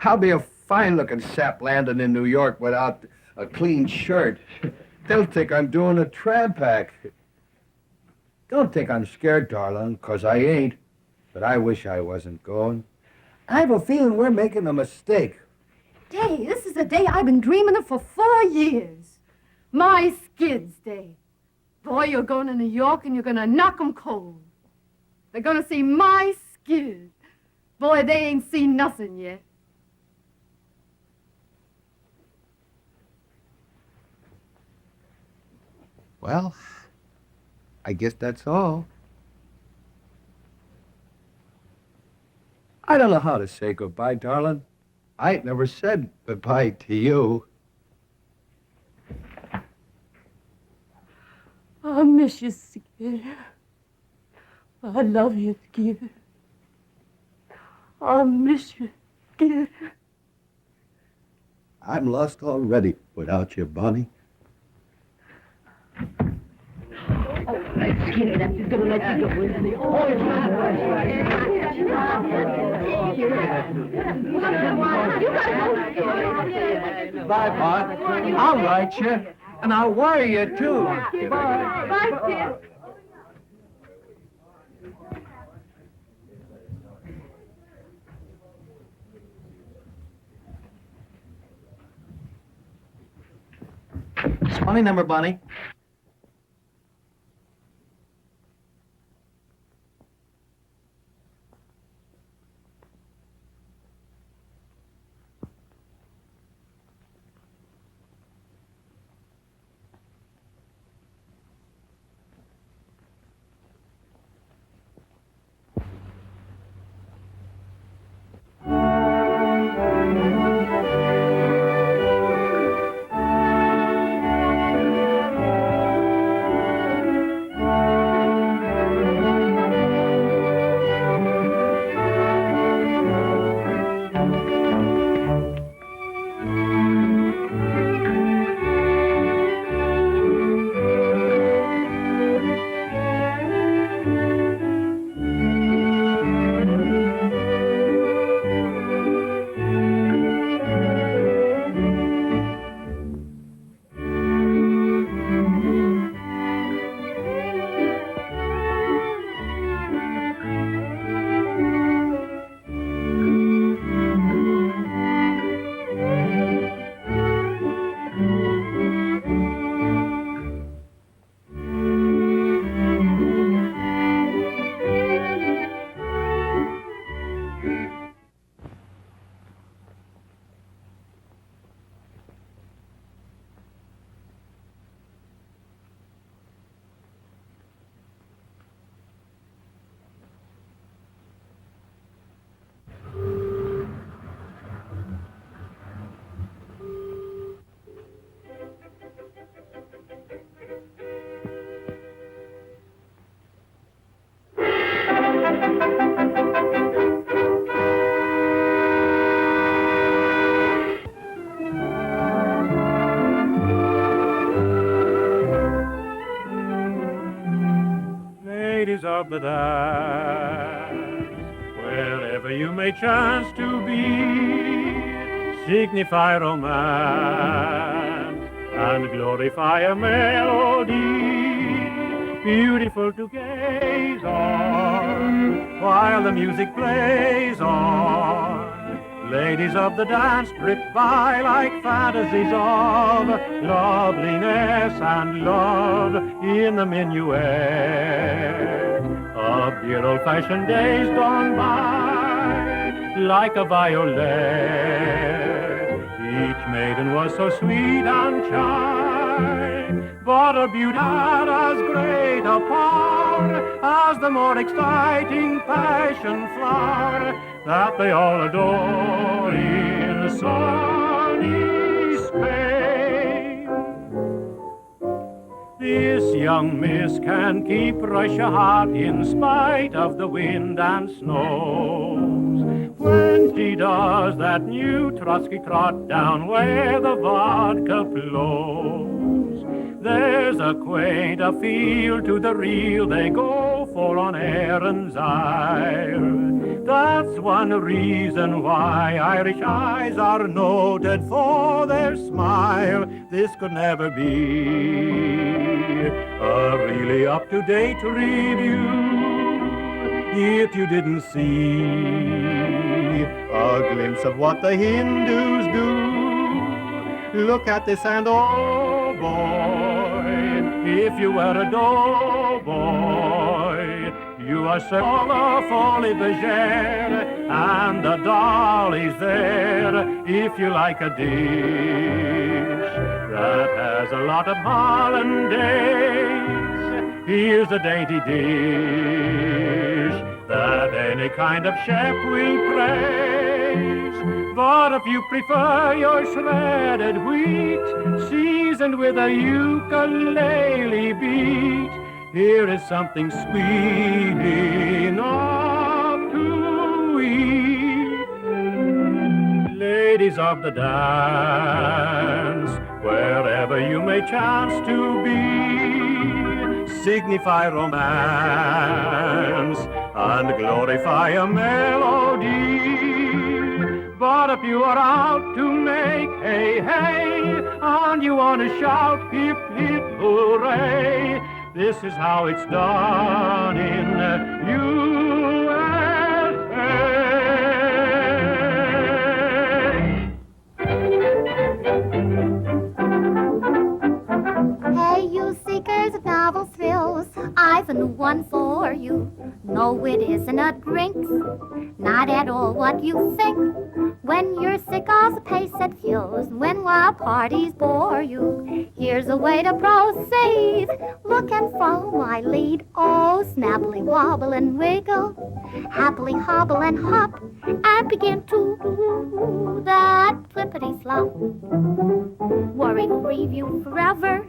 I'll be a fine-looking sap landing in New York without a clean shirt. They'll think I'm doing a tramp act. Don't think I'm scared, darling, 'cause I ain't. But I wish I wasn't going. I have a feeling we're making a mistake. Day, this is a day I've been dreaming of for 4 years. My Skids Day. Boy, you're going to New York and you're going to knock 'em cold. They're going to see my skids. Boy, they ain't seen nothing yet. Well, I guess that's all. I don't know how to say goodbye, darling. I ain't never said goodbye to you. I miss you, Skid. I love you, Skid. I miss you, Skid. I'm lost already without you, Bonnie. Bye, Bud. I'll write you, and I'll wire you, too. Bye, kid. Funny number, Bonnie. Ladies of the dance, wherever you may chance to be, signify romance and glorify a melody, beautiful to gaze on while the music plays on. Ladies of the dance drift by like fantasies of loveliness and love in the minuet of dear old-fashioned days gone by like a violet. Each maiden was so sweet and shy, but her beauty had as great a power as the more exciting passion flower that they all adore in sunny Spain. The young miss can keep Russia hot in spite of the wind and snows. When she does that new Trotsky trot down where the vodka flows, there's a quaint a feel to the reel they go for on Erin's Isle. That's one reason why Irish eyes are noted for their smile. This could never be a really up-to-date review if you didn't see a glimpse of what the Hindus do. Look at this and oh boy, if you were a doughboy, you are sur la folie bergère, and the dolly's there if you like a dish that has a lot of hollandaise. Here's a dainty dish that any kind of chef will praise. But if you prefer your shredded wheat seasoned with a ukulele beat, here is something sweet enough to eat. Ladies of the dance, wherever you may chance to be, signify romance and glorify a melody. But if you are out to make hey, hey, and you want to shout hip, hip, hooray, this is how it's done in Hey, you seekers of novel thrills, I've a new one for you. No, it isn't a drink, not at all what you think. When you're sick of the pace that fills, when wild parties bore you, here's a way to proceed. Look and follow my lead. Oh, snappily wobble and wiggle, happily hobble and hop, and begin to do that flippity-flop. Worry will grieve you forever,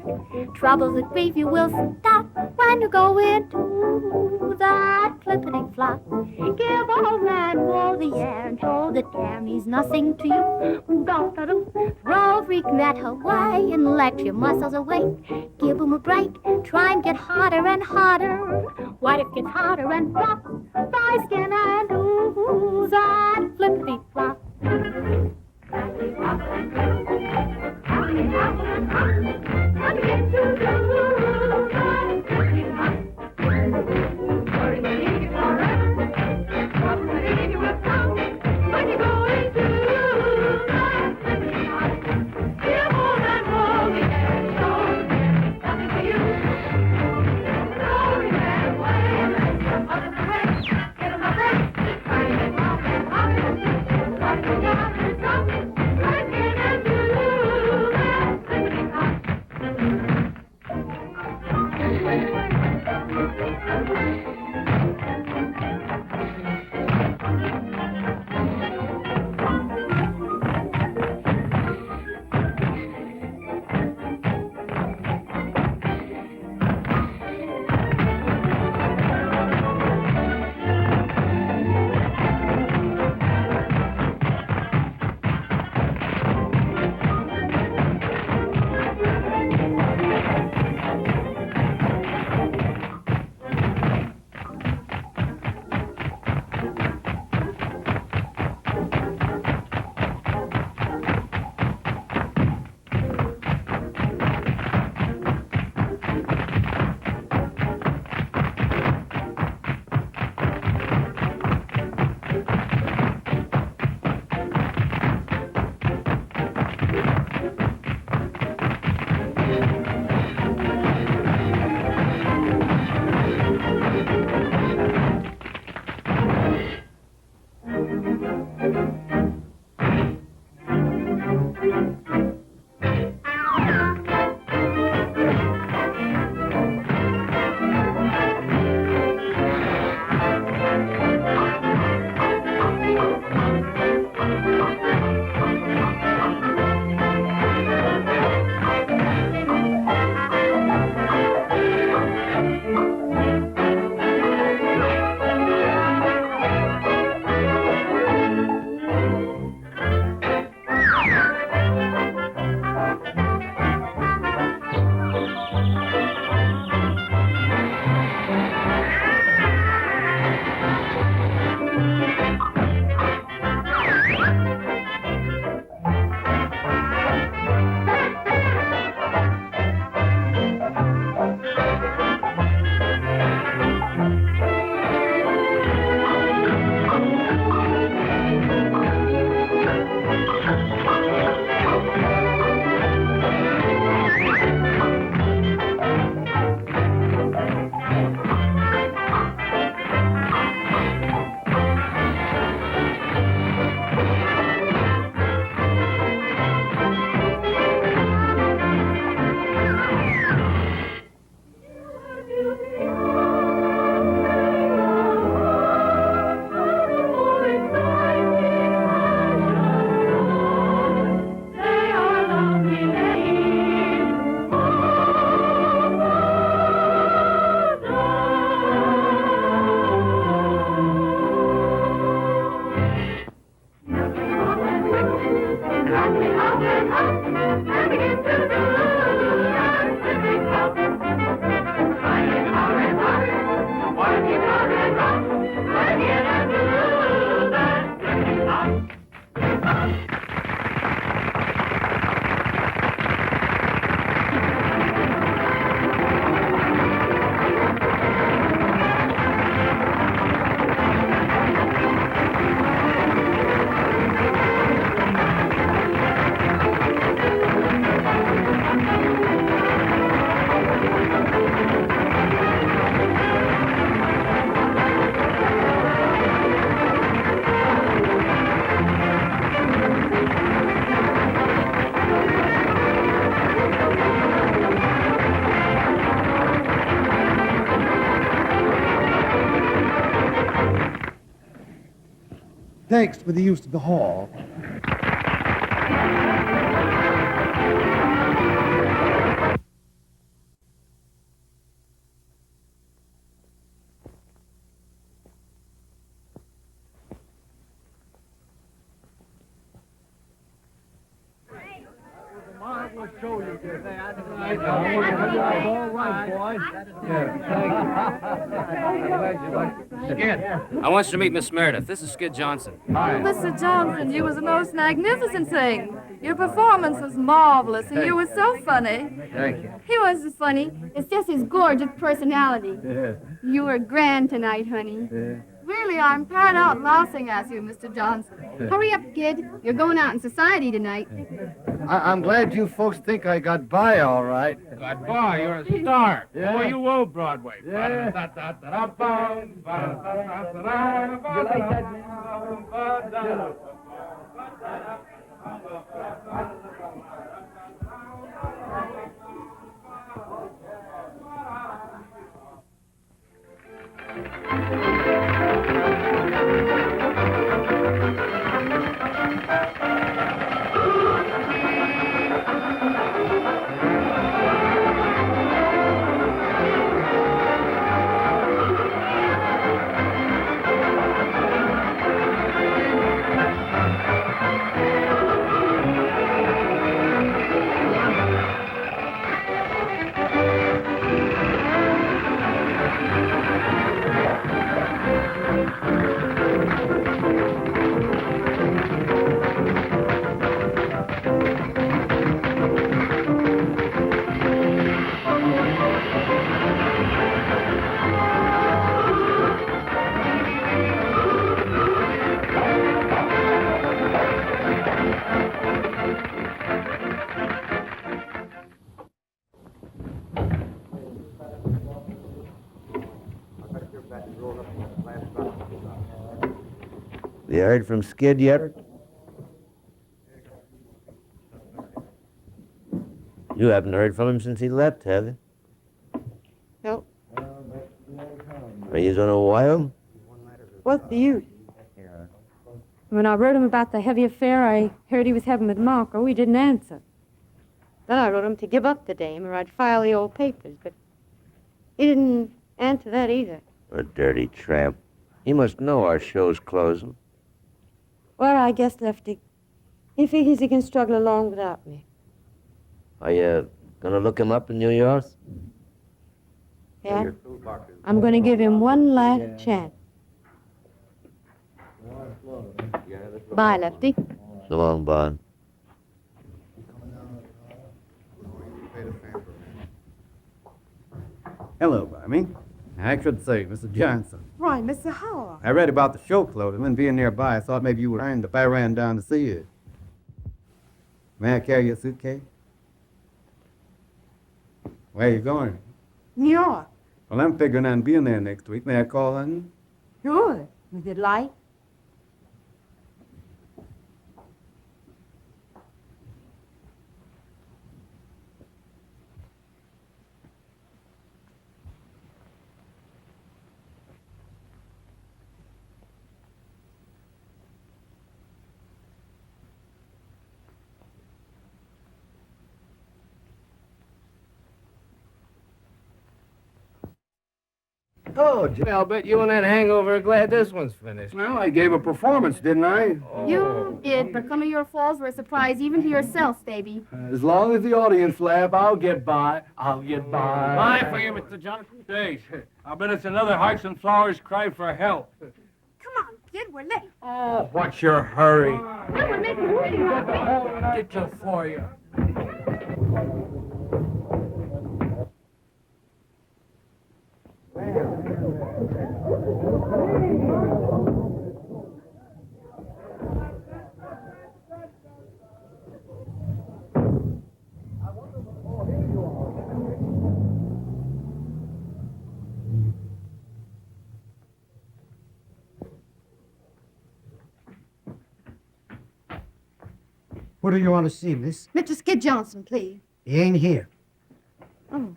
troubles that grieve you will stop when you go into that flippity-flop. Give all man woe the air and show that care means nothing to you. Go-da-doo, throw freak that away and let your muscles awake. Give 'em a break, try and get hotter and hotter. What if it gets hotter and flop? Thy skin and ooh, that flippity-flop. Thanks for the use of the hall. Marvelous show you did. Skid. I want you to meet Miss Meredith. This is Skid Johnson. Oh, Mr. Johnson, you was the most magnificent thing. Your performance was marvelous, and you were so funny. Thank you. He wasn't funny. It's just his gorgeous personality. You were grand tonight, honey. Really, I'm tired out lousing at you, Mr. Johnson. Hurry up, kid. You're going out in society tonight. I'm glad you folks think I got by all right. Got by, you're a star. Yeah. Boy, you owe Broadway. Yeah. You like that? You heard from Skid yet? You haven't heard from him since he left, have you? No. Are you gonna wire him? What's the use? When I wrote him about the heavy affair I heard he was having with Marco, he didn't answer. Then I wrote him to give up the dame or I'd file the old papers, but he didn't answer that either. A dirty tramp. He must know our show's closing. Well, I guess, Lefty, he figures he can struggle along without me. Are you gonna look him up in New York? Yeah? I'm going to give him one last chance. Bye, Lefty. So long, Bond. Hello, Barmy. I should say, Mr. Johnson. Why, Mr. Howard? I read about the show closing and being nearby. I thought maybe you were around if I ran down to see you. May I carry your suitcase? Where are you going? New York. Well, I'm figuring on being there next week. May I call on you? Sure. Is it light? told you. I'll bet you and that hangover are glad this one's finished. Well, I gave a performance, didn't I? You did, but some of your falls were a surprise even to yourself, baby. As long as the audience laugh, I'll get by. I'll get by. Bye for you, Mr. Johnson. Days. I bet it's another Hearts and Flowers cry for help. Come on, kid, we're late. Oh, what's your hurry? No, we're making room. Get you for you. What do you want to see, miss? Mr. Skid Johnson, please. He ain't here. Oh.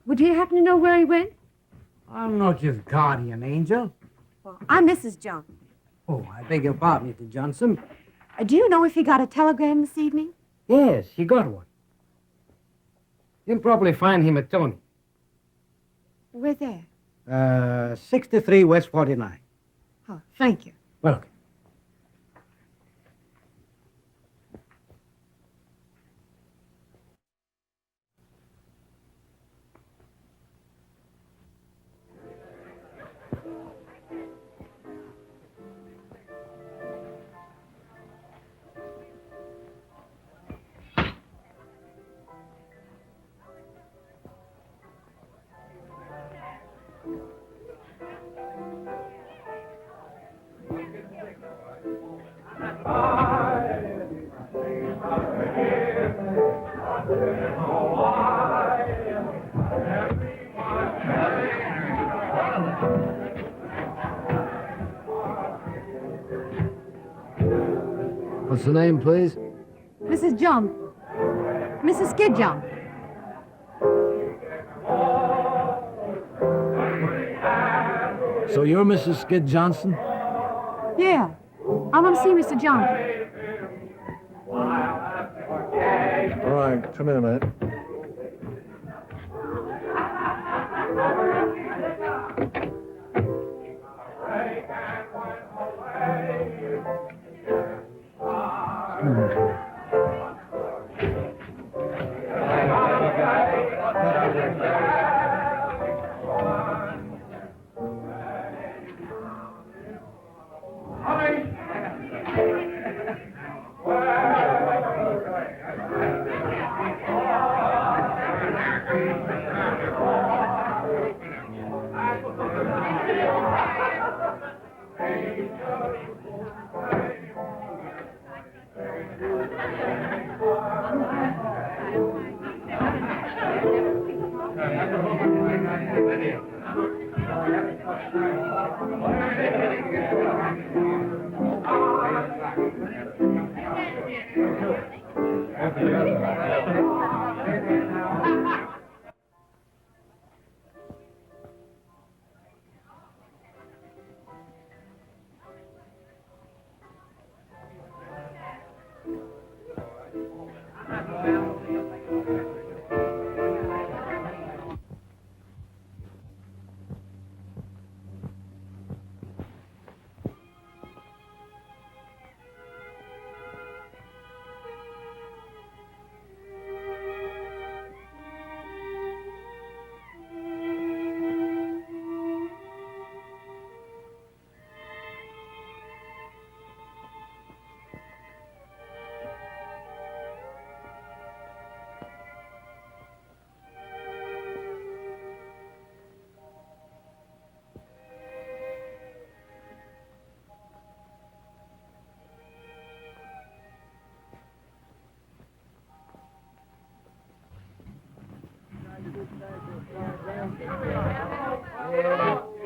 Would you happen to know where he went? I'm not your guardian angel. Well, I'm Mrs. Johnson. Oh, I beg your pardon, Mr. Johnson. Do you know if he got a telegram this evening? Yes, he got one. You'll probably find him at Tony. Where there? 63 West 49. Oh, thank you. Welcome. What's the name, please? Mrs. Johnson. Mrs. Skid Johnson. So you're Mrs. Skid Johnson? Yeah. I want to see Mr. Johnson. All right, come in a minute.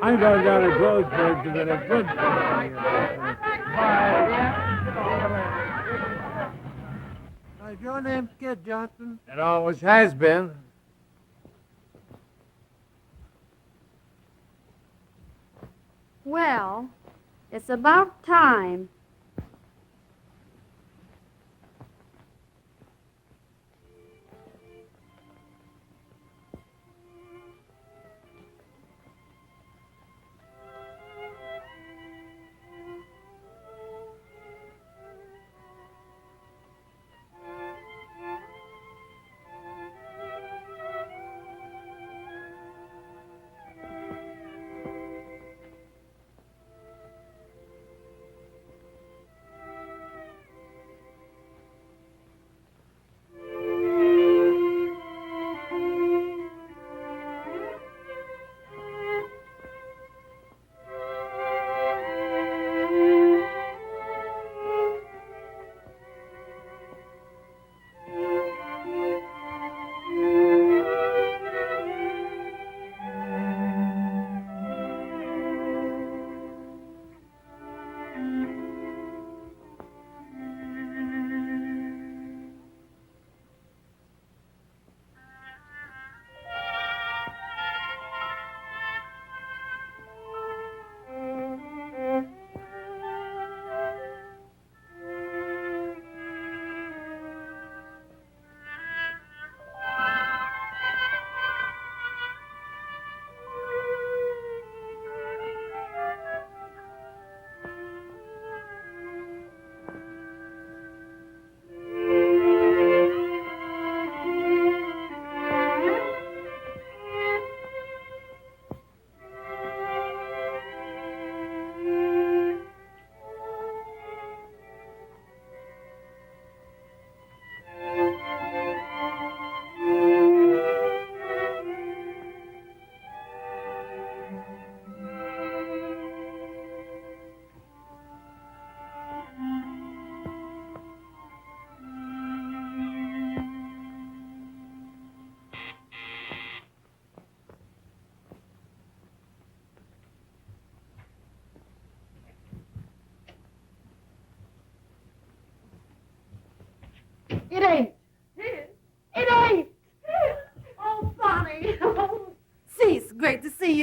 I go down to Grossberg to get a good Is your name Skid Johnson? It always has been. Well, it's about time.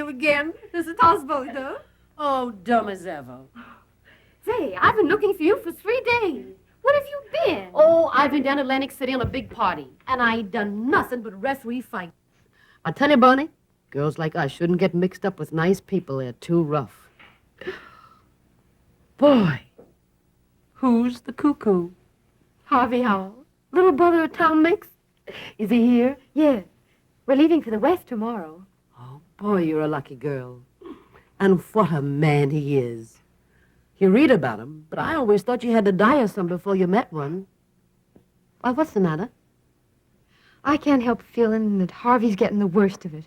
again, Mr. Osvaldo. Oh, dumb as ever. Say, I've been looking for you for 3 days. What have you been? Oh, I've been down to Atlantic City on a big party, and I ain't done nothing but referee fight. I tell you, Barney, girls like us shouldn't get mixed up with nice people. They're too rough. Boy, who's the cuckoo? Harvey Howell, little brother of Tom Mix. Is he here? Yeah, we're leaving for the West tomorrow. Oh, boy, you're a lucky girl. And what a man he is. You read about him, but I always thought you had to die of some before you met one. Well, what's the matter? I can't help feeling that Harvey's getting the worst of it.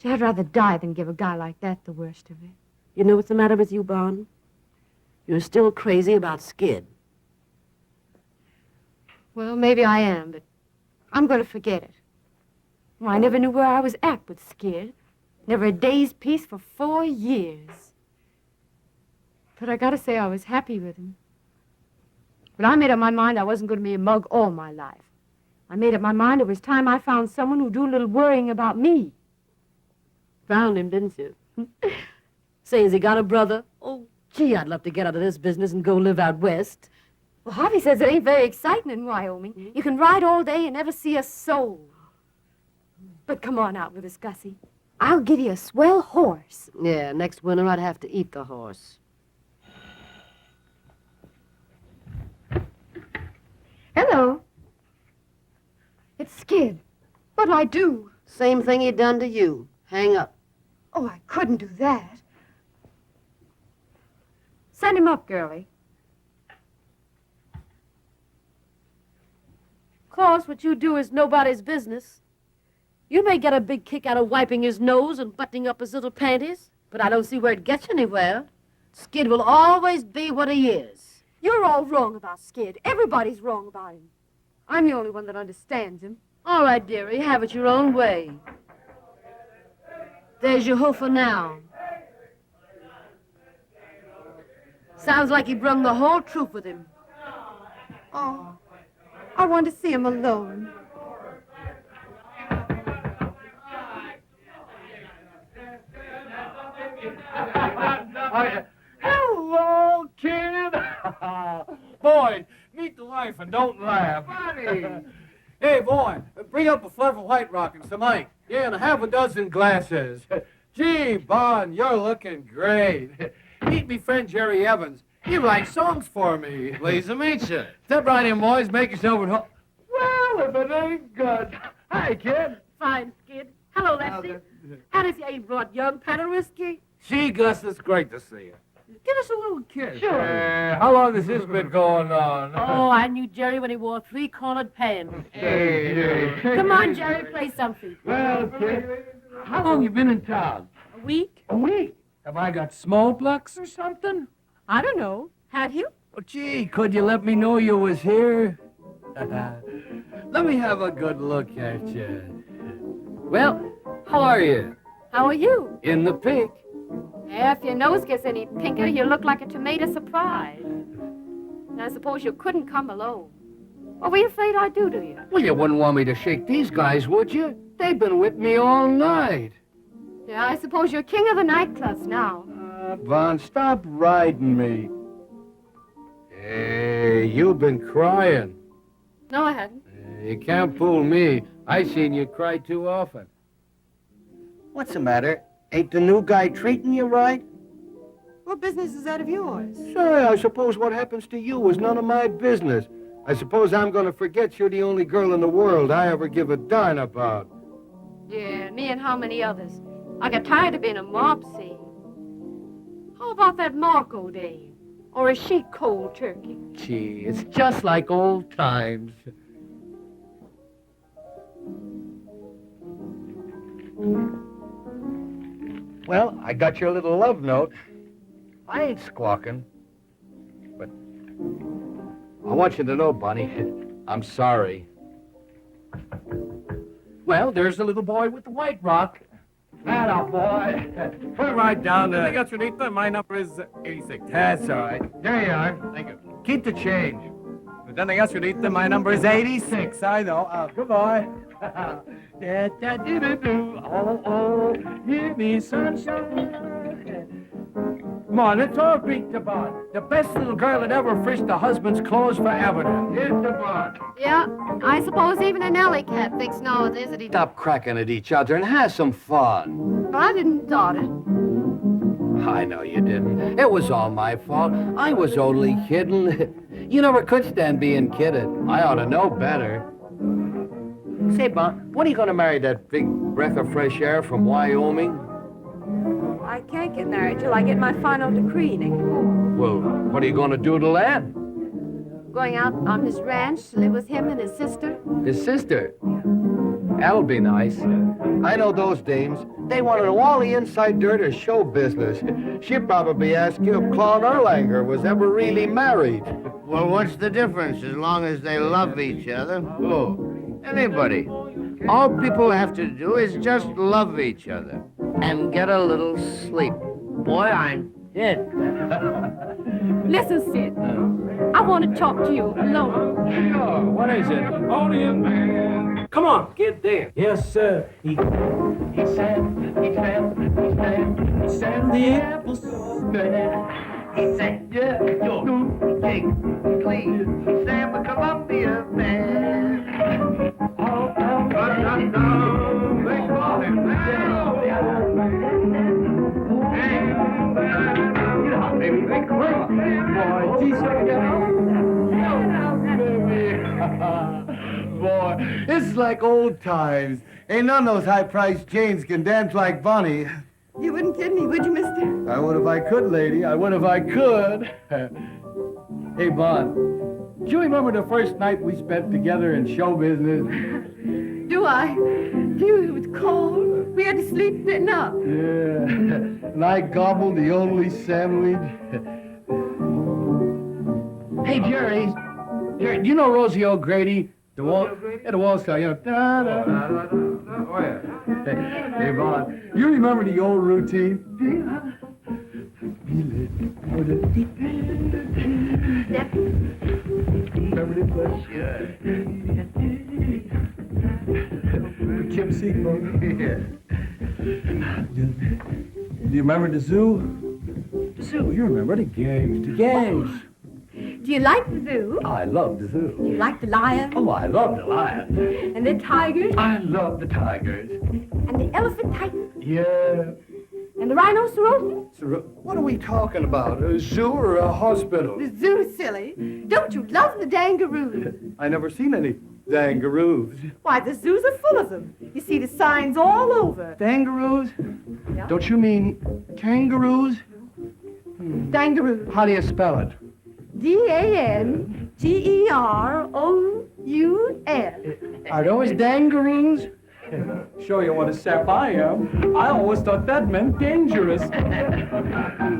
I'd rather die than give a guy like that the worst of it. You know what's the matter with you, Barn? You're still crazy about Skid. Well, maybe I am, but I'm going to forget it. Well, I never knew where I was at with Skid. Never a day's peace for 4 years. But I gotta say I was happy with him. But I made up my mind I wasn't going to be a mug all my life. I made up my mind it was time I found someone who'd do a little worrying about me. Found him, didn't you? Say, has he got a brother? Oh, gee, I'd love to get out of this business and go live out west. Well, Harvey says it ain't very exciting in Wyoming. You can ride all day and never see a soul. But come on out with us, Gussie. I'll give you a swell horse. Yeah, next winter I'd have to eat the horse. Hello. It's Skid. What'll I do? Same thing he done to you. Hang up. Oh, I couldn't do that. Send him up, girlie. Of course, what you do is nobody's business. You may get a big kick out of wiping his nose and buttoning up his little panties, but I don't see where it gets you anywhere. Skid will always be what he is. You're all wrong about Skid. Everybody's wrong about him. I'm the only one that understands him. All right, dearie, have it your own way. There's your hoof for now. Sounds like he brung the whole truth with him. Oh, I want to see him alone. Hello, kid. Boy, meet the wife and don't laugh. Buddy. Hey, boy, bring up a fluff of White Rock and some Ike. Yeah, and a half a dozen glasses. Gee, Bon, you're looking great. Meet me friend Jerry Evans. He writes songs for me. Pleased to meet you. Step right in, boys. Make yourself at home. Well, if it ain't good. Hi, kid. Fine, Skid. Hello, Lefty. And if you ain't brought young Pat a whiskey? Gee, Gus, it's great to see you. Give us a little kiss. Sure. How long has this been going on? Oh, I knew Jerry when he wore three-cornered pants. Hey. Come on, Jerry, play something. Well, kid, how long you been in town? A week? A week? Have I got smallpox or something? I don't know. Had you? Oh, gee, could you let me know you was here? Let me have a good look at you. Well, how are you? How are you? In the pink. Yeah, if your nose gets any pinker, you look like a tomato surprise. And I suppose you couldn't come alone. What were you afraid I'd do to you? Well, you wouldn't want me to shake these guys, would you? They've been with me all night. Yeah, I suppose you're king of the nightclubs now. Von, stop riding me. Hey, you've been crying. No, I hadn't. You can't fool me. I seen you cry too often. What's the matter? Ain't the new guy treating you right? What business is that of yours? Sure, I suppose what happens to you is none of my business. I suppose I'm going to forget you're the only girl in the world I ever give a darn about. Yeah, me and how many others? I got tired of being a mopsy. How about that Marco dame? Or is she cold turkey? Gee, it's just like old times. Well, I got your little love note. I ain't squawking. But I want you to know, Bonnie, I'm sorry. Well, there's the little boy with the white rock. Atta boy. Put it right down there. I got your My number is 86. That's all right. There you are. Thank you. Keep the change. there's anything else you'd eat, then my number is 86. I know. Goodbye. Oh, give me sunshine. Come on, let's all greet the bond. The best little girl that ever frished a husband's clothes forever. Here's the bond. Yeah, I suppose even an alley cat thinks nowadays that he... Stop cracking at each other and have some fun. I didn't thought it. I know you didn't. It was all my fault. I was only kidding. You never could stand being kidded. I ought to know better. Say, Bon, when are you going to marry that big breath of fresh air from Wyoming? I can't get married till I get my final decree, Nick. Well, what are you going to do to Lad? Going out on his ranch to live with him and his sister. His sister? That'll be nice. I know those dames. They want to know all the inside dirt of show business. She'd probably ask you if Claude Erlanger was ever really married. Well, what's the difference as long as they love each other? Oh, anybody. All people have to do is just love each other and get a little sleep. Boy, I'm dead. Listen, Sid. I want to talk to you alone. Sure, what is it? Napoleon Man. Come on, get there. Yes, sir. He said the apples. He said, yeah, you're Jake, Clean, Sam, the Columbia Man. They call him Boy, this is like old times. Ain't none of those high-priced Janes can dance like Bonnie. You wouldn't kid me, would you, mister? I would if I could, lady. I would if I could. Hey, Bon, do you remember the first night we spent together in show business? Do I? Phew, it was cold. We had to sleep sitting up. Yeah, and I gobbled the only sandwich. Hey, Jerry, do you know Rosie O'Grady? The wall star, you know. Oh, yeah. Hey, Bon, you remember the old routine? Remember this place? Kim Seafoam. Yeah. Do you remember the zoo? The zoo, you remember the games. The games. Do you like the zoo? I love the zoo. Do you like the lion? Oh, I love the lion. And the tigers? I love the tigers. And the elephant titan? Yeah. And the rhinoceros? What are we talking about? A zoo or a hospital? The zoo, silly. Don't you love the dangaroos? I never seen any dangaroos. Why, the zoos are full of them. You see the signs all over. Dangaroos? Yeah. Don't you mean kangaroos? Dangaroos. How do you spell it? Dangerous. Are those dangaroos? Show you what a sap I am. I always thought that meant dangerous.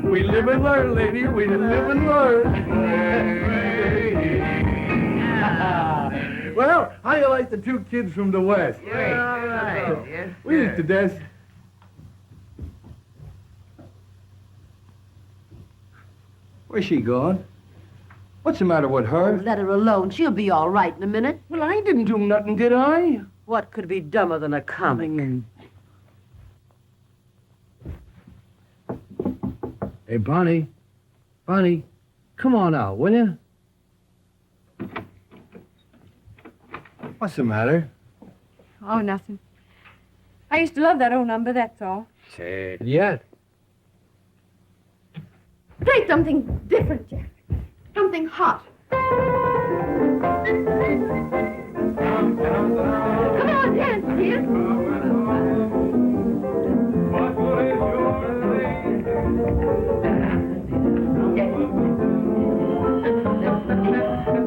We live and learn, lady. We live and learn. Well, how do you like the two kids from the West? Yeah, all right. Yes, We used to dance. Where's she going? What's the matter with her? Let her alone. She'll be all right in a minute. Well, I didn't do nothing, did I? What could be dumber than a comic? Hey, Bonnie. Bonnie, come on out, will you? What's the matter? Oh, nothing. I used to love that old number, that's all. Say it yet. Play something different, Jack. Something hot. Come on, dance, dear.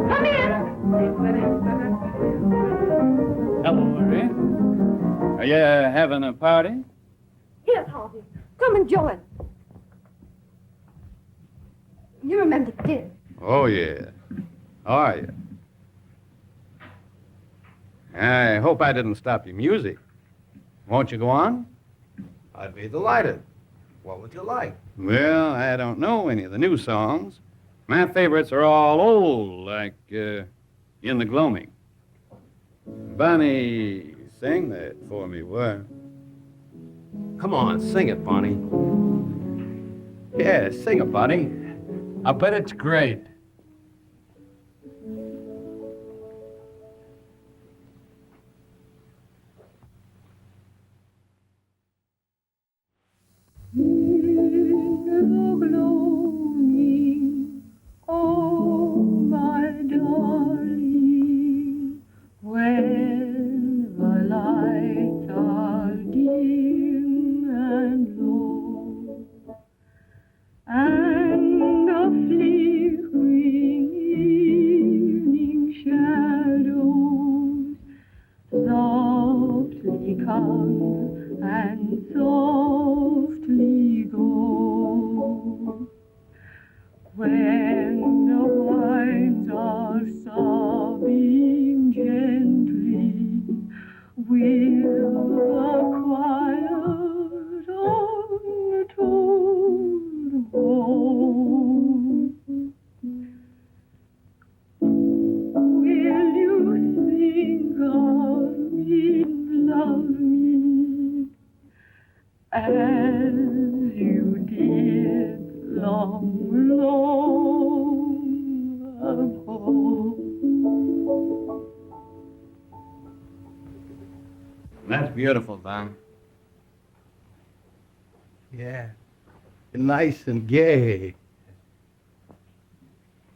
Come in. Hello, Marie. Are you having a party? Here, Harvey. Come and join. You remember this? Oh, yeah. How are you? I hope I didn't stop your music. Won't you go on? I'd be delighted. What would you like? Well, I don't know any of the new songs, My favorites are all old, like In the Gloaming. Bonnie, sing that for me, what? Come on, sing it, Bonnie. Yeah, sing it, Bonnie. I bet it's great. Oh, my darling, when the lights are dim and low, and the flickering evening shadows softly come and softly go. When the winds are sobbing gently, will the quiet untold hold? Will you think of me, love me, as you did long ago? That's beautiful, Don. Yeah. Nice and gay.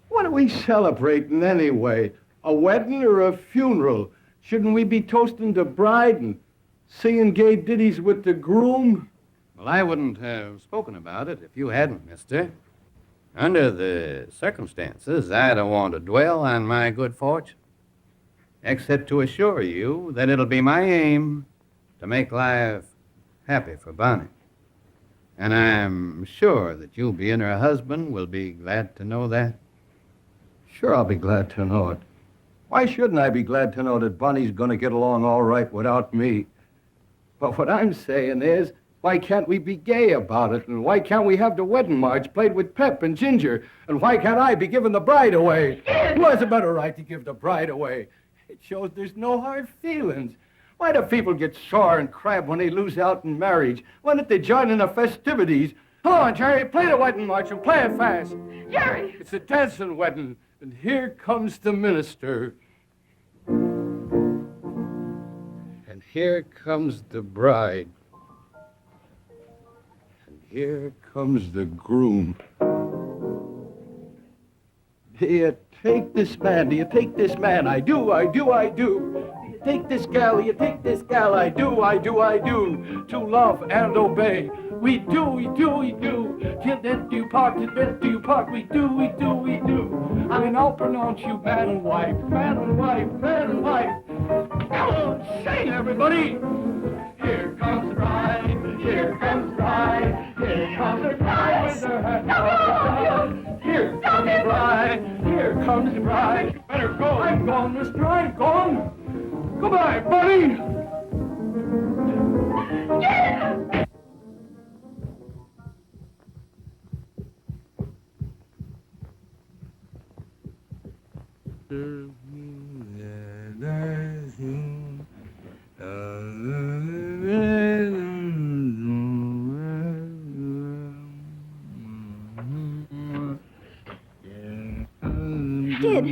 What are we celebrating anyway? A wedding or a funeral? Shouldn't we be toasting the bride and singing gay ditties with the groom? Well, I wouldn't have spoken about it if you hadn't, mister. Under the circumstances, I don't want to dwell on my good fortune, except to assure you that it'll be my aim to make life happy for Bonnie. And I'm sure that you, being her husband, will be glad to know that. Sure, I'll be glad to know it. Why shouldn't I be glad to know that Bonnie's going to get along all right without me? But what I'm saying is, why can't we be gay about it? And why can't we have the wedding march played with pep and ginger? And why can't I be giving the bride away? Who has a better right to give the bride away? It shows there's no hard feelings. Why do people get sore and crab when they lose out in marriage? Why don't they join in the festivities? Come on, Jerry, play the wedding march and play it fast. Jerry! It's a dancing wedding, and here comes the minister. And here comes the bride. And here comes the groom. Do you take this man? Do you take this man? I do, I do, I do. Do you take this gal? You take this gal? I do, I do, I do. To love and obey. We do, we do, we do. Till death do you part, till death do you part. We do, we do, we do. I mean, I'll pronounce you man and wife, man and wife, man and wife. Come on, sing, everybody. Here comes the bride, here comes the bride, here comes the bride with her hat on. Here comes the bride, here comes the bride. You better go. I'm gone, mister, I'm gone. Goodbye, buddy. Yeah! Kid,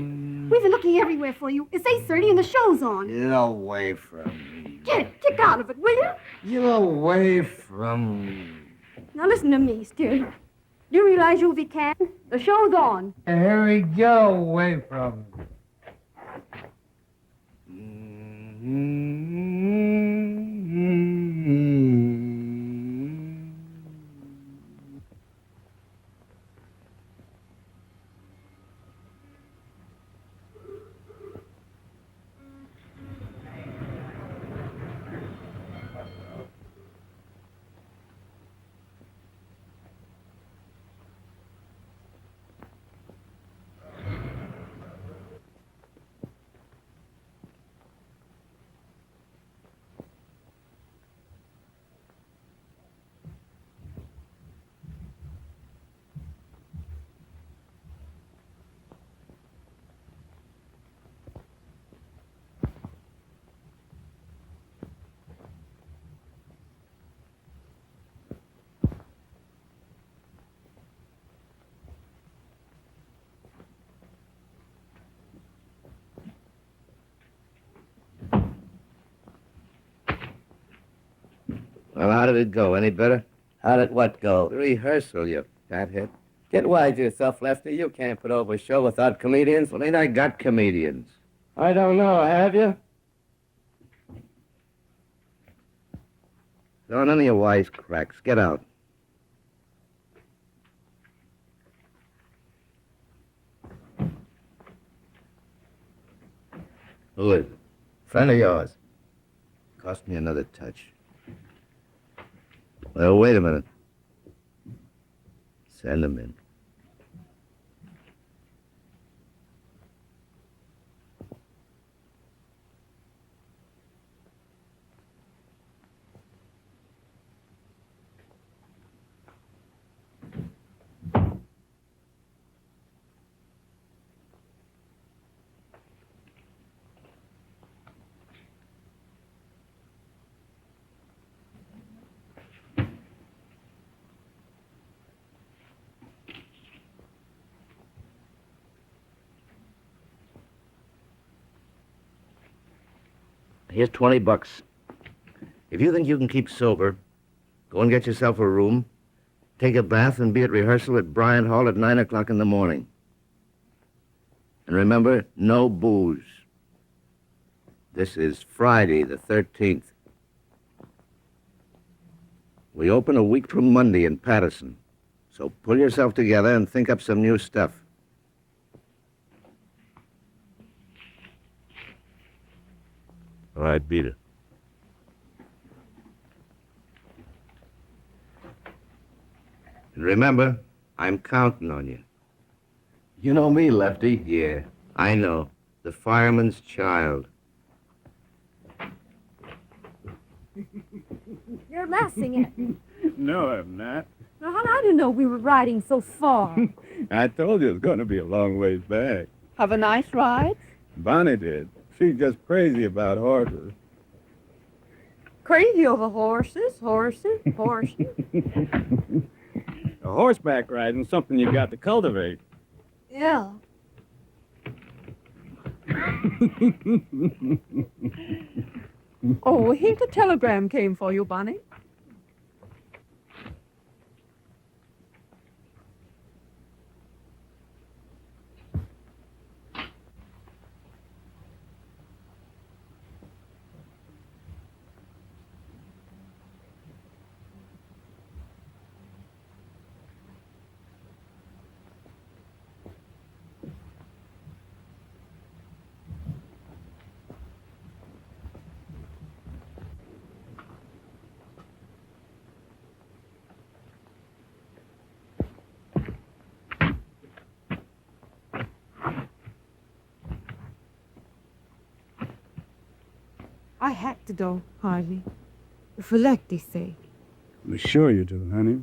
we've been looking everywhere for you. It's 8:30 and the show's on. Get away from me. Kid, kick out of it, will you? Get away from me. Now listen to me, Stu. Do you realize you'll be canned? The show's on. Harry, get away from me. Well, how did it go? Any better? How did what go? The rehearsal, you fathead. Get wise yourself, Lefty. You can't put over a show without comedians. Well, ain't I got comedians? I don't know, have you? No, none of your wisecracks. Get out. Who is it? Friend of yours. Cost me another touch. Well, wait a minute. Send him in. Here's $20. If you think you can keep sober, go and get yourself a room, take a bath, and be at rehearsal at Bryant Hall at 9 o'clock in the morning. And remember, no booze. This is Friday the 13th. We open a week from Monday in Patterson. So pull yourself together and think up some new stuff. All right, beat it. And remember, I'm counting on you. You know me, Lefty. Yeah, I know. The fireman's child. You're laughing at me. No, I'm not. Now, how I didn't know we were riding so far. I told you it was going to be a long ways back. Have a nice ride? Bonnie did. She's just crazy about horses. Crazy over horses, horses. Horseback riding's something you got to cultivate. Yeah. Oh, here's a telegram came for you, Bonnie. I had to go, Harvey. For Lecty's sake. I'm sure you do, honey.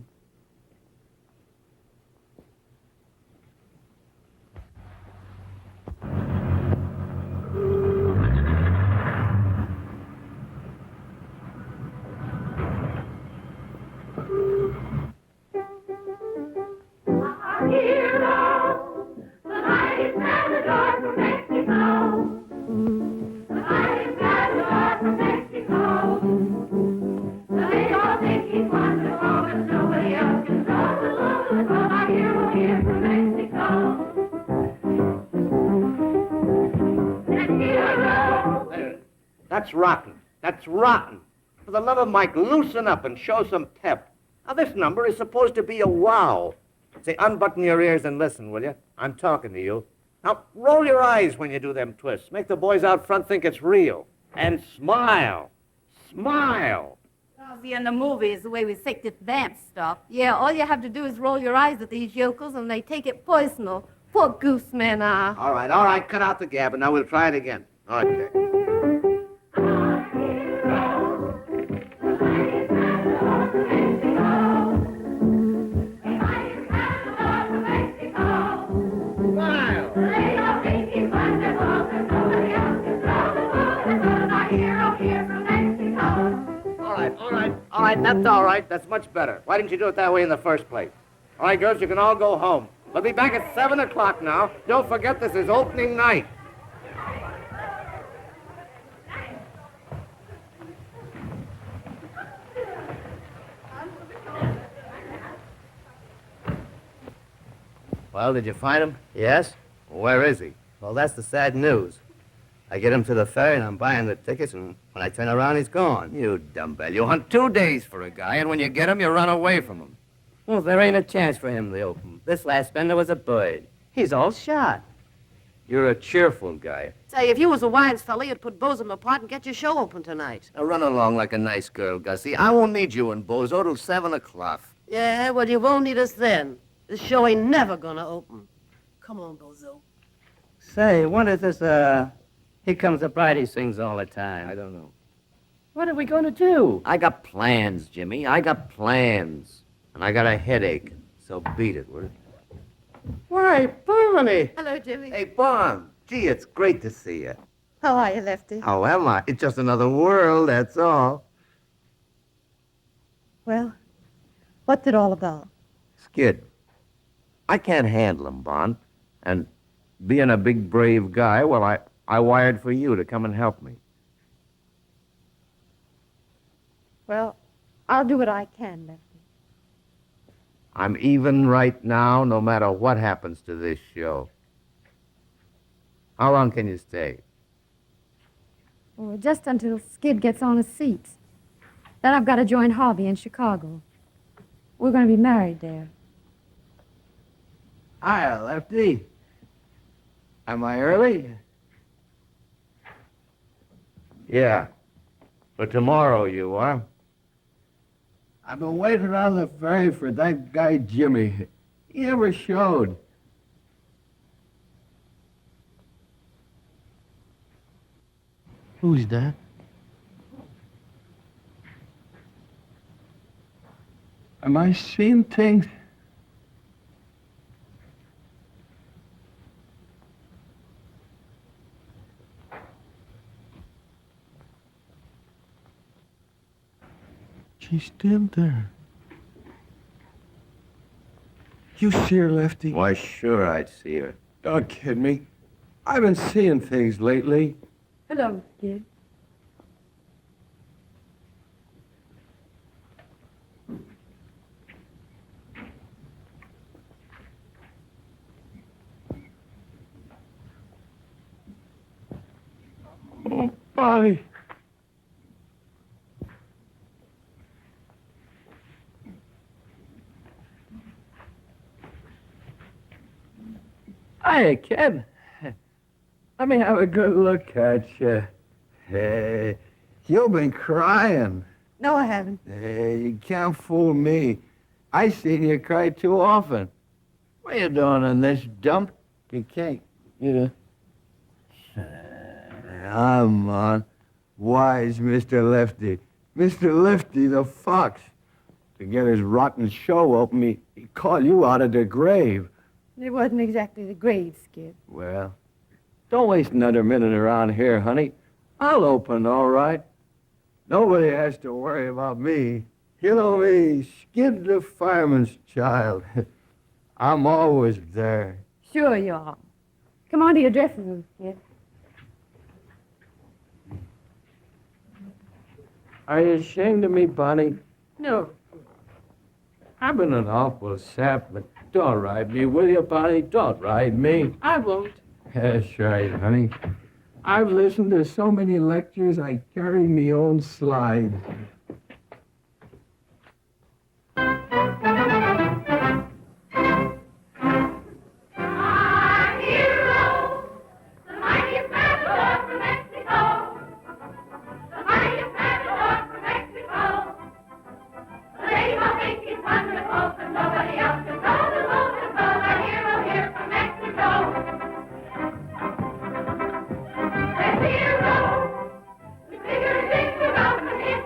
That's rotten. That's rotten. For the love of Mike, loosen up and show some pep. Now, this number is supposed to be a wow. Say, unbutton your ears and listen, will you? I'm talking to you. Now, roll your eyes when you do them twists. Make the boys out front think it's real. And smile. Smile. See, in the movies, the way we take this vamp stuff. Yeah, all you have to do is roll your eyes at these yokels, and they take it personal. Poor goosemen are. All right. Cut out the gab, and now we'll try it again. Okay. All right, that's all right. That's much better. Why didn't you do it that way in the first place? All right, girls, you can all go home. We'll be back at 7 o'clock now. Don't forget this is opening night. Well, did you find him? Yes. Where is he? Well, that's the sad news. I get him to the ferry, and I'm buying the tickets, and when I turn around, he's gone. You dumbbell. You hunt 2 days for a guy, and when you get him, you run away from him. Well, there ain't a chance for him to open. This last bender was a bird. He's all shot. You're a cheerful guy. Say, if you was a wise fella, you'd put Bosom apart and get your show open tonight. Now run along like a nice girl, Gussie. I won't need you and Bozo till 7 o'clock. Yeah, well, you won't need us then. This show ain't never gonna open. Come on, Bozo. Say, what is this, Here Comes the Bride he sings all the time? I don't know. What are we gonna do? I got plans, Jimmy. I got plans. And I got a headache. So beat it, will you? Why, Barney. Hello, Jimmy. Hey, Bon. Gee, it's great to see you. How are you, Lefty? How am I? It's just another world, that's all. Well, what's it all about? Skid. I can't handle him, Bon. And being a big, brave guy, well, I wired for you to come and help me. Well, I'll do what I can, Lefty. I'm even right now, no matter what happens to this show. How long can you stay? Well, just until Skid gets on his seat. Then I've got to join Harvey in Chicago. We're going to be married there. Hi, Lefty. Am I early? Yeah. For tomorrow you are. I've been waiting on the ferry for that guy Jimmy. He never showed. Who's that? Am I seeing things? She's still there. You see her, Lefty? Why, sure I'd see her. Don't kid me. I've been seeing things lately. Hello, Skid. Oh, Bonnie. Hiya, kid. Let me have a good look at you. Hey, you've been crying. No, I haven't. Hey, you can't fool me. I seen you cry too often. What you doing in this dump? You can't, you know. I'm on. Wise Mr. Lefty. Mr. Lefty the Fox. To get his rotten show open, he called you out of the grave. It wasn't exactly the grave, Skid. Well, don't waste another minute around here, honey. I'll open, all right. Nobody has to worry about me. You know me, Skid the fireman's child. I'm always there. Sure you are. Come on to your dressing room, Skid. Are you ashamed of me, Bonnie? No. I've been an awful sap, but don't ride me, will you, Bonnie? Don't ride me. I won't. That's right, honey. I've listened to so many lectures, I carry me own slide.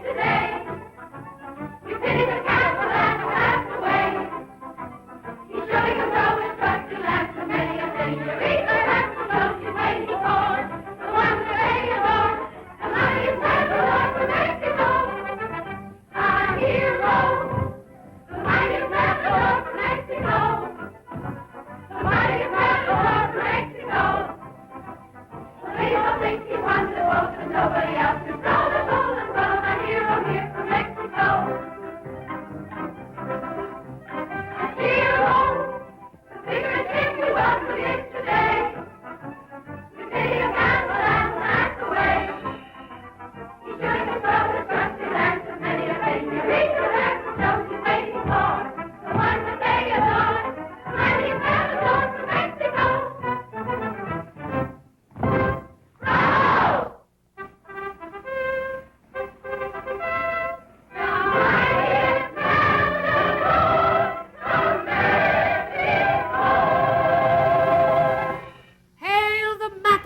Today.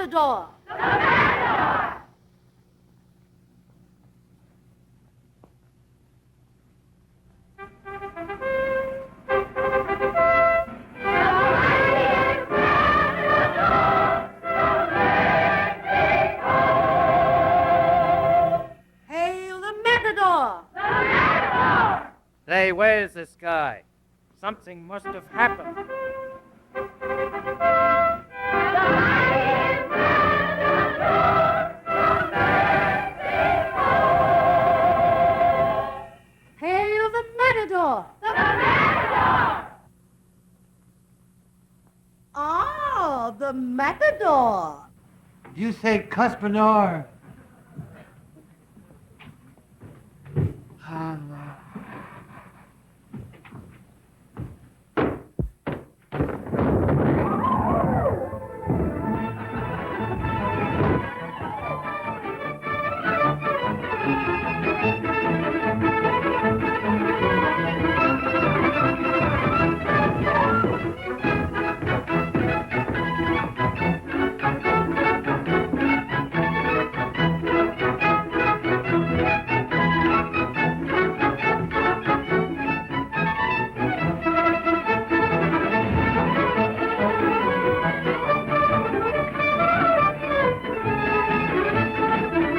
matador. Hail the matador. Say, where's this guy? Something must have happened. Hail the matador. Oh, the matador. You say Cuspanor.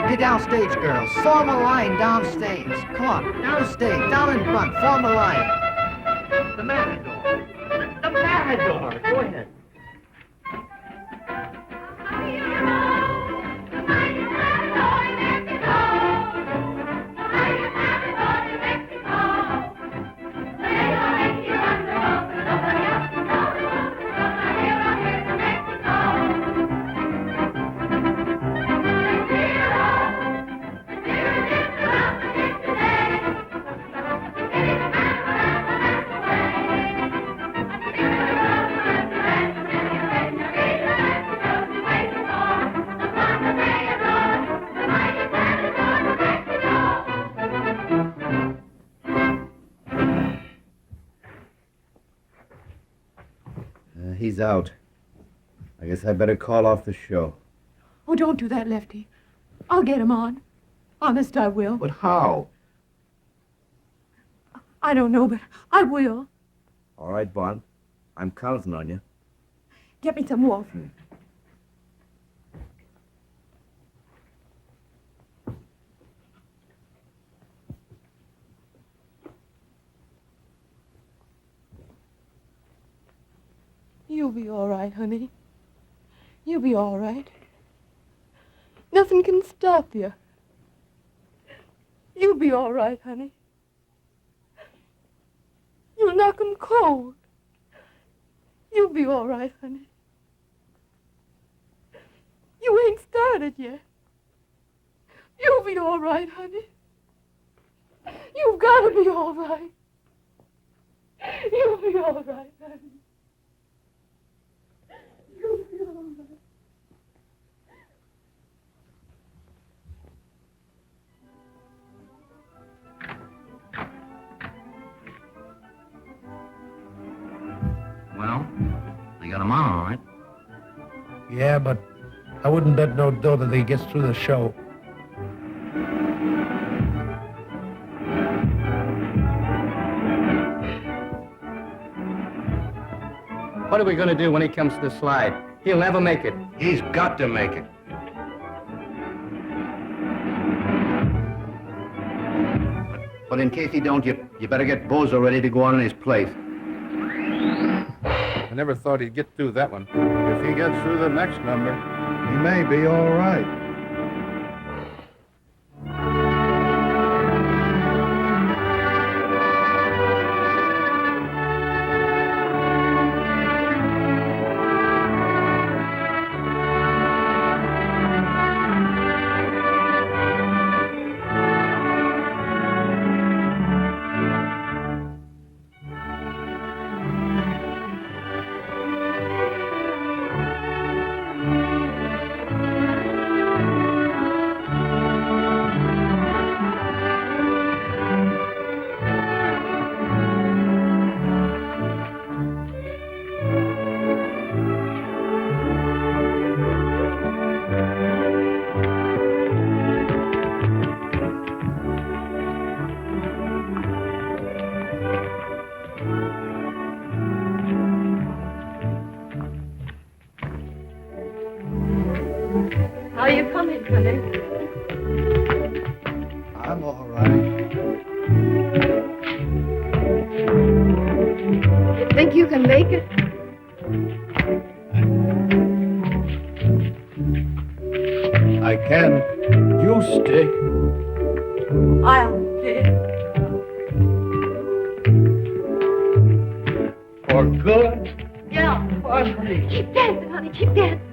Get downstage, girls. Form a line downstage. Come on, downstage, down in front. Form a line. The matador. The matador. Go ahead. He's out. I guess I better call off the show. Oh, don't do that, Lefty. I'll get him on. Honest, I will. But how? I don't know, but I will. All right, Bond. I'm counting on you. Get me some water. You'll be all right, honey. You'll be all right. Nothing can stop you. You'll be all right, honey. You'll knock 'em cold. You'll be all right, honey. You ain't started yet. You'll be all right, honey. You've got to be all right. You'll be all right, honey. You'll be all right. Well, they got him on, all right. Yeah, but I wouldn't bet no dough that he gets through the show. What are we going to do when he comes to the slide? He'll never make it. He's got to make it. But in case he don't, you better get Bozo ready to go on in his place. I never thought he'd get through that one. If he gets through the next number, He may be all right. How you coming, honey? I'm all right. You think you can make it? I can. You stay. I'll be. For good. Yeah. Honey. Keep dancing, honey. Keep dancing.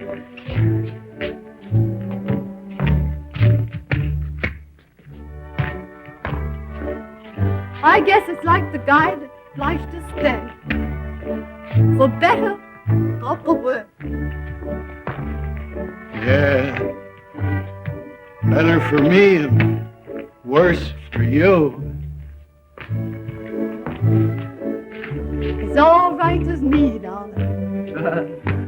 I guess it's like the guy that likes to stay. For better or for worse. Yeah. Better for me and worse for you. It's all right with me, darling.